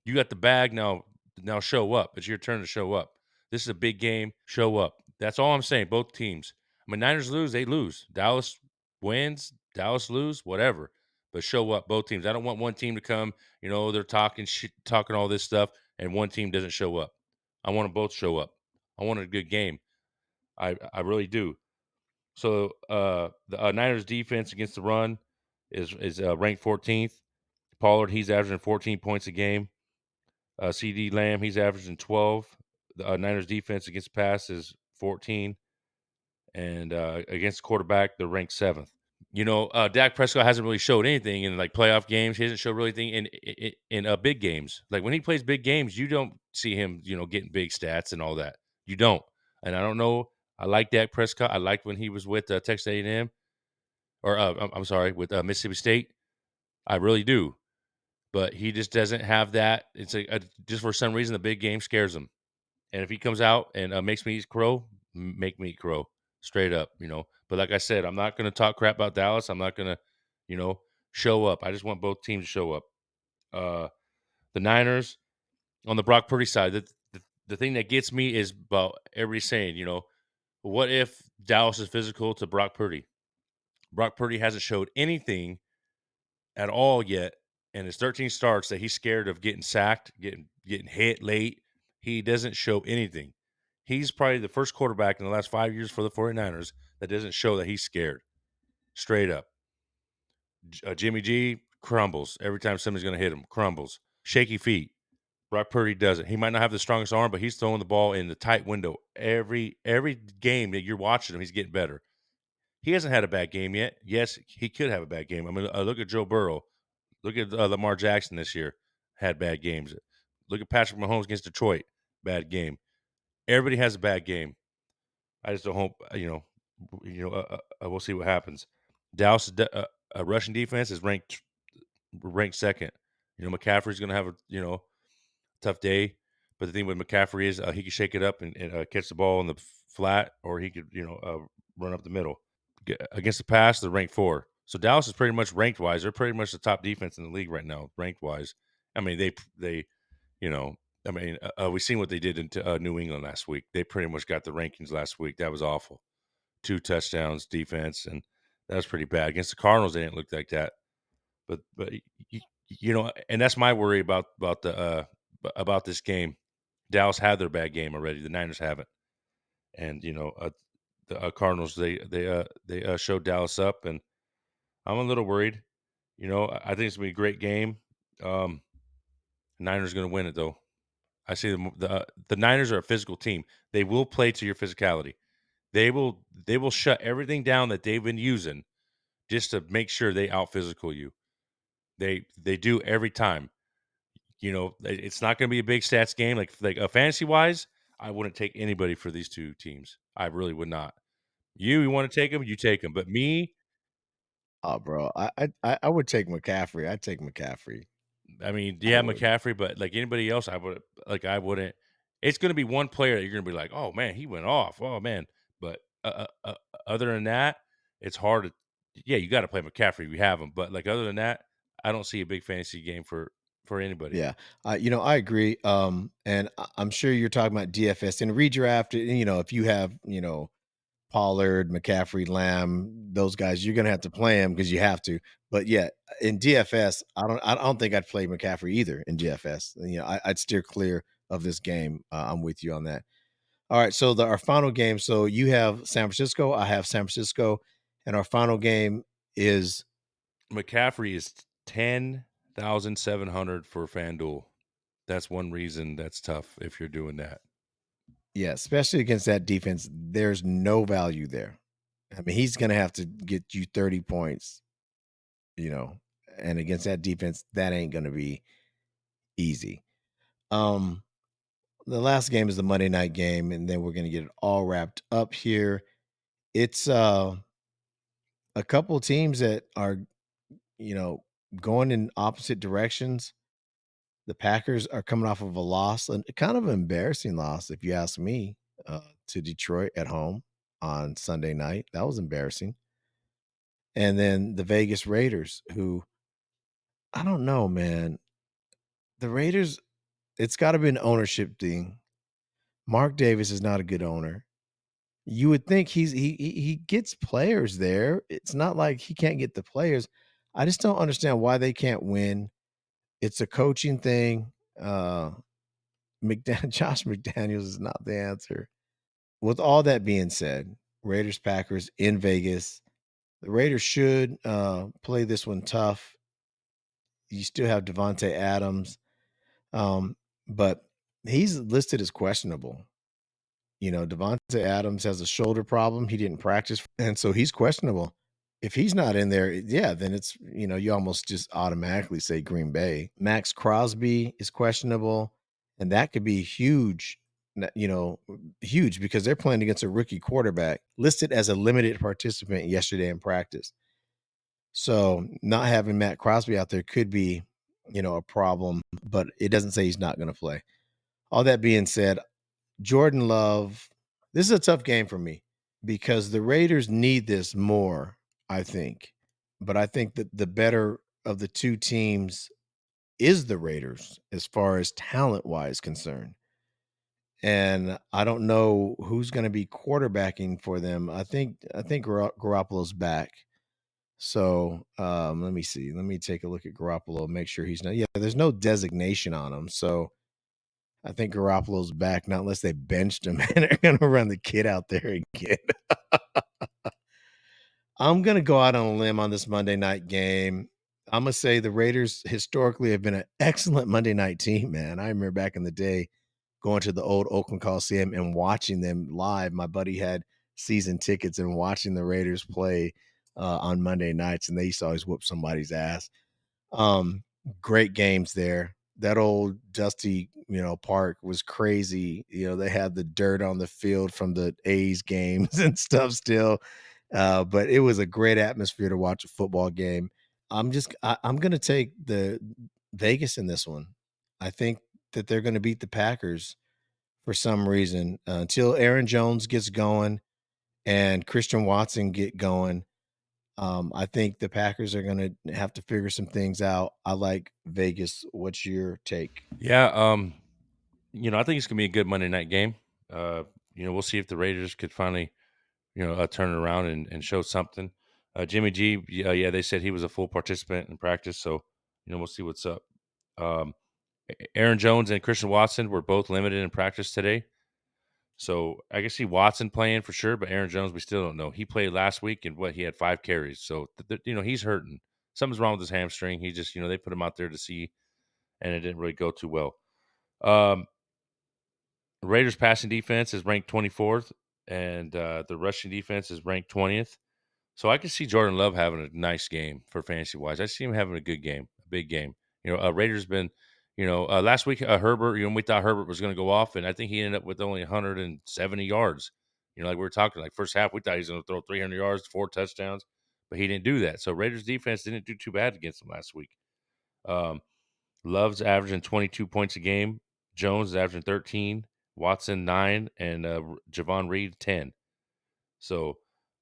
You got the bag now. Now show up. It's your turn to show up. This is a big game. Show up. That's all I'm saying. Both teams. I mean, Niners lose, they lose. Dallas wins, Dallas lose, whatever. But show up, both teams. I don't want one team to come. They're talking shit, talking all this stuff, and one team doesn't show up. I want them both show up. I want a good game. I really do. So the Niners defense against the run is ranked 14th. Pollard, he's averaging 14 points a game. CD Lamb, he's averaging 12. The Niners defense against pass is 14. And against quarterback, they're ranked 7th. Dak Prescott hasn't really showed anything in like playoff games. He hasn't showed really anything in big games. Like when he plays big games, you don't see him, getting big stats and all that. You don't. And I don't know. I like Dak Prescott. I liked when he was with Texas A&M, or I'm sorry, with Mississippi State. I really do. But he just doesn't have that. It's just for some reason the big game scares him. And if he comes out and makes me eat crow, make me eat crow straight up. But like I said, I'm not going to talk crap about Dallas. I'm not going to, show up. I just want both teams to show up. The Niners on the Brock Purdy side, the thing that gets me is about everybody saying, what if Dallas is physical to Brock Purdy? Brock Purdy hasn't showed anything at all yet, and his 13 starts that he's scared of getting sacked, getting hit late. He doesn't show anything. He's probably the first quarterback in the last 5 years for the 49ers that doesn't show that he's scared. Straight up. Jimmy G crumbles every time somebody's going to hit him. Crumbles. Shaky feet. Brock Purdy doesn't. He might not have the strongest arm, but he's throwing the ball in the tight window. Every game that you're watching him, he's getting better. He hasn't had a bad game yet. Yes, he could have a bad game. I mean, look at Joe Burrow. Look at Lamar Jackson this year. Had bad games. Look at Patrick Mahomes against Detroit. Bad game. Everybody has a bad game. I just don't hope we'll see what happens. Dallas rushing defense is ranked second. McCaffrey's going to have a tough day, but the thing with McCaffrey is he can shake it up and catch the ball in the flat, or he could run up the middle. Against the pass, they're ranked 4. So Dallas is pretty much ranked wise. They're pretty much the top defense in the league right now, ranked wise. I mean, they we seen what they did in New England last week. They pretty much got the rankings last week. That was awful. 2 touchdowns defense, and that was pretty bad. Against the Cardinals, they didn't look like that. But and that's my worry about this game. Dallas had their bad game already. The Niners haven't, and the Cardinals they showed Dallas up, and I'm a little worried. I think it's gonna be a great game. Niners gonna win it though. I say the Niners are a physical team. They will play to your physicality. They will shut everything down that they've been using just to make sure they out physical you. They do every time. It's not going to be a big stats game like fantasy wise. I wouldn't take anybody for these two teams. I really would not. You want to take them, you take them. But me, Oh, bro, I would take McCaffrey. I'd take McCaffrey. I mean, I yeah, would. McCaffrey, but like anybody else, I wouldn't. It's going to be one player that you're going to be like, oh man, he went off. Oh man, but other than that, it's hard to. Yeah, you got to play McCaffrey. if You have him, but like other than that, I don't see a big fantasy game for anybody. Yeah, I agree. And I'm sure you're talking about DFS and redraft. If you have Pollard, McCaffrey, Lamb, those guys, you're gonna have to play them because you have to. But yeah, in DFS, I don't think I'd play McCaffrey either in DFS. I'd steer clear of this game. I'm with you on that. All right, so our final game. So you have San Francisco, I have San Francisco, and our final game is McCaffrey is 10,700 for FanDuel. That's one reason that's tough if you're doing that. yeah, especially against that defense. There's no value there. I mean, he's gonna have to get you 30 points, you know, and against that defense, that ain't gonna be easy. Um, the last game is the Monday night game, and then we're gonna get it all wrapped up here. It's a couple teams that are, you know, going in opposite directions. The Packers are coming off of a loss, and kind of an embarrassing loss, if you ask me, to Detroit at home on Sunday night. That was embarrassing. And then the Vegas Raiders, who I don't know, man. The Raiders, it's got to be an ownership thing. Mark Davis is not a good owner. You would think he gets players there. It's not like he can't get the players. I just don't understand why they can't win. It's a coaching thing. Josh McDaniels is not the answer. With all that being said, Raiders Packers in Vegas. The Raiders should play this one tough. You still have Devontae Adams, um, but he's listed as questionable. Devontae Adams has a shoulder problem. He didn't practice, and so he's questionable. If he's not in there, yeah, then it's you almost just automatically say Green Bay. Max Crosby is questionable, and that could be huge. Huge because they're playing against a rookie quarterback listed as a limited participant yesterday in practice. So not having Matt Crosby out there could be, a problem, but it doesn't say he's not going to play. All that being said, Jordan Love, this is a tough game for me because the Raiders need this more, I think. But I think that the better of the two teams is the Raiders as far as talent wise concerned. And I don't know who's going to be quarterbacking for them. I think Garoppolo's back. So let me see. Let me take a look at Garoppolo, make sure he's not. Yeah, there's no designation on him. So I think Garoppolo's back, not unless they benched him and they're going to run the kid out there again. I'm going to go out on a limb on this Monday night game. I'm going to say the Raiders historically have been an excellent Monday night team, man. I remember back in the day going to the old Oakland Coliseum and watching them live. My buddy had season tickets and watching the Raiders play on Monday nights, and they used to always whoop somebody's ass. Um, Great games there. That old dusty, park was crazy. They had the dirt on the field from the A's games and stuff still. But it was a great atmosphere to watch a football game. I'm gonna take the Vegas in this one. I think that they're gonna beat the Packers for some reason until Aaron Jones gets going and Christian Watson get going. I think the Packers are going to have to figure some things out. I like Vegas. What's your take? Yeah, I think it's gonna be a good Monday night game. Uh, we'll see if the Raiders could finally, turn it around and show something. Jimmy G, yeah, they said he was a full participant in practice, so we'll see what's up. Um, Aaron Jones and Christian Watson were both limited in practice today, so I can see Watson playing for sure, but Aaron Jones, we still don't know. He played last week and he had 5 carries, so he's hurting. Something's wrong with his hamstring. He just they put him out there to see, and it didn't really go too well. Um, Raiders passing defense is ranked 24th, and the rushing defense is ranked 20th. So I can see Jordan Love having a nice game for fantasy wise. I see him having a good game, a big game. Raiders been, last week Herbert. We thought Herbert was going to go off, and I think he ended up with only 170 yards. Like we were talking, like first half, we thought he was going to throw 300 yards, 4 touchdowns, but he didn't do that. So Raiders defense didn't do too bad against them last week. Um, Love's averaging 22 points a game. Jones is averaging 13. Watson 9, and Javon Reed 10. So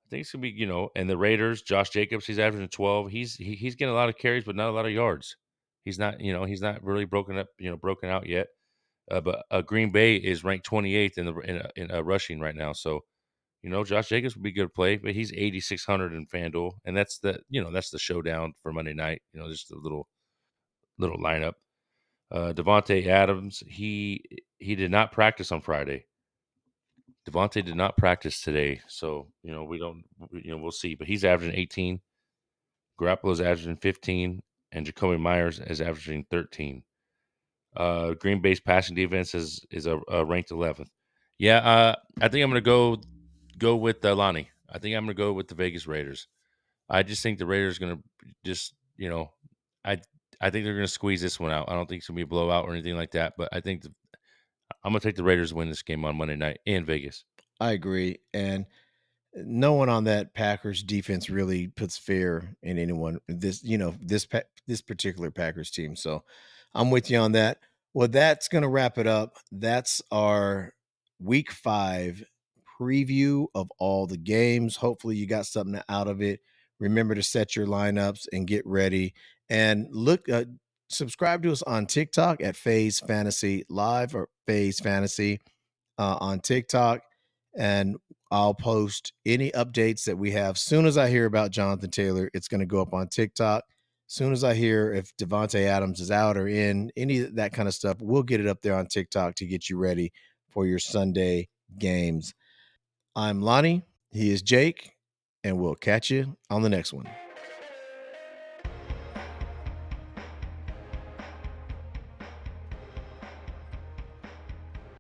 I think it's gonna be, and the Raiders, Josh Jacobs, he's averaging 12. He's getting a lot of carries, but not a lot of yards. He's not really broken out yet. But Green Bay is ranked 28th in rushing right now. So Josh Jacobs would be a good play, but he's 8,600 in FanDuel, and that's the showdown for Monday night. Just a little lineup. Devontae Adams, he did not practice on Friday. Devontae did not practice today, so we don't. We'll see. But he's averaging 18. Garoppolo's averaging 15, and Jacoby Myers is averaging 13. Green Bay's passing defense is a ranked 11th. Yeah, I think I'm gonna go with Lonnie. I think I'm gonna go with the Vegas Raiders. I just think the Raiders gonna just I I think they're gonna squeeze this one out. I don't think it's gonna be a blowout or anything like that. But I think I'm gonna take the Raiders to win this game on Monday night in Vegas. I agree. And no one on that Packers defense really puts fear in anyone. This particular Packers team. So I'm with you on that. Well, that's going to wrap it up. That's our Week 5 preview of all the games. Hopefully, you got something out of it. Remember to set your lineups and get ready. And subscribe to us on TikTok at Phase Fantasy Live or Phase Fantasy on TikTok, and I'll post any updates that we have. Soon as I hear about Jonathan Taylor, it's going to go up on TikTok. Soon as I hear if Devontae Adams is out or in, any of that kind of stuff, we'll get it up there on TikTok to get you ready for your Sunday games. I'm Lonnie. He is Jake, and we'll catch you on the next one.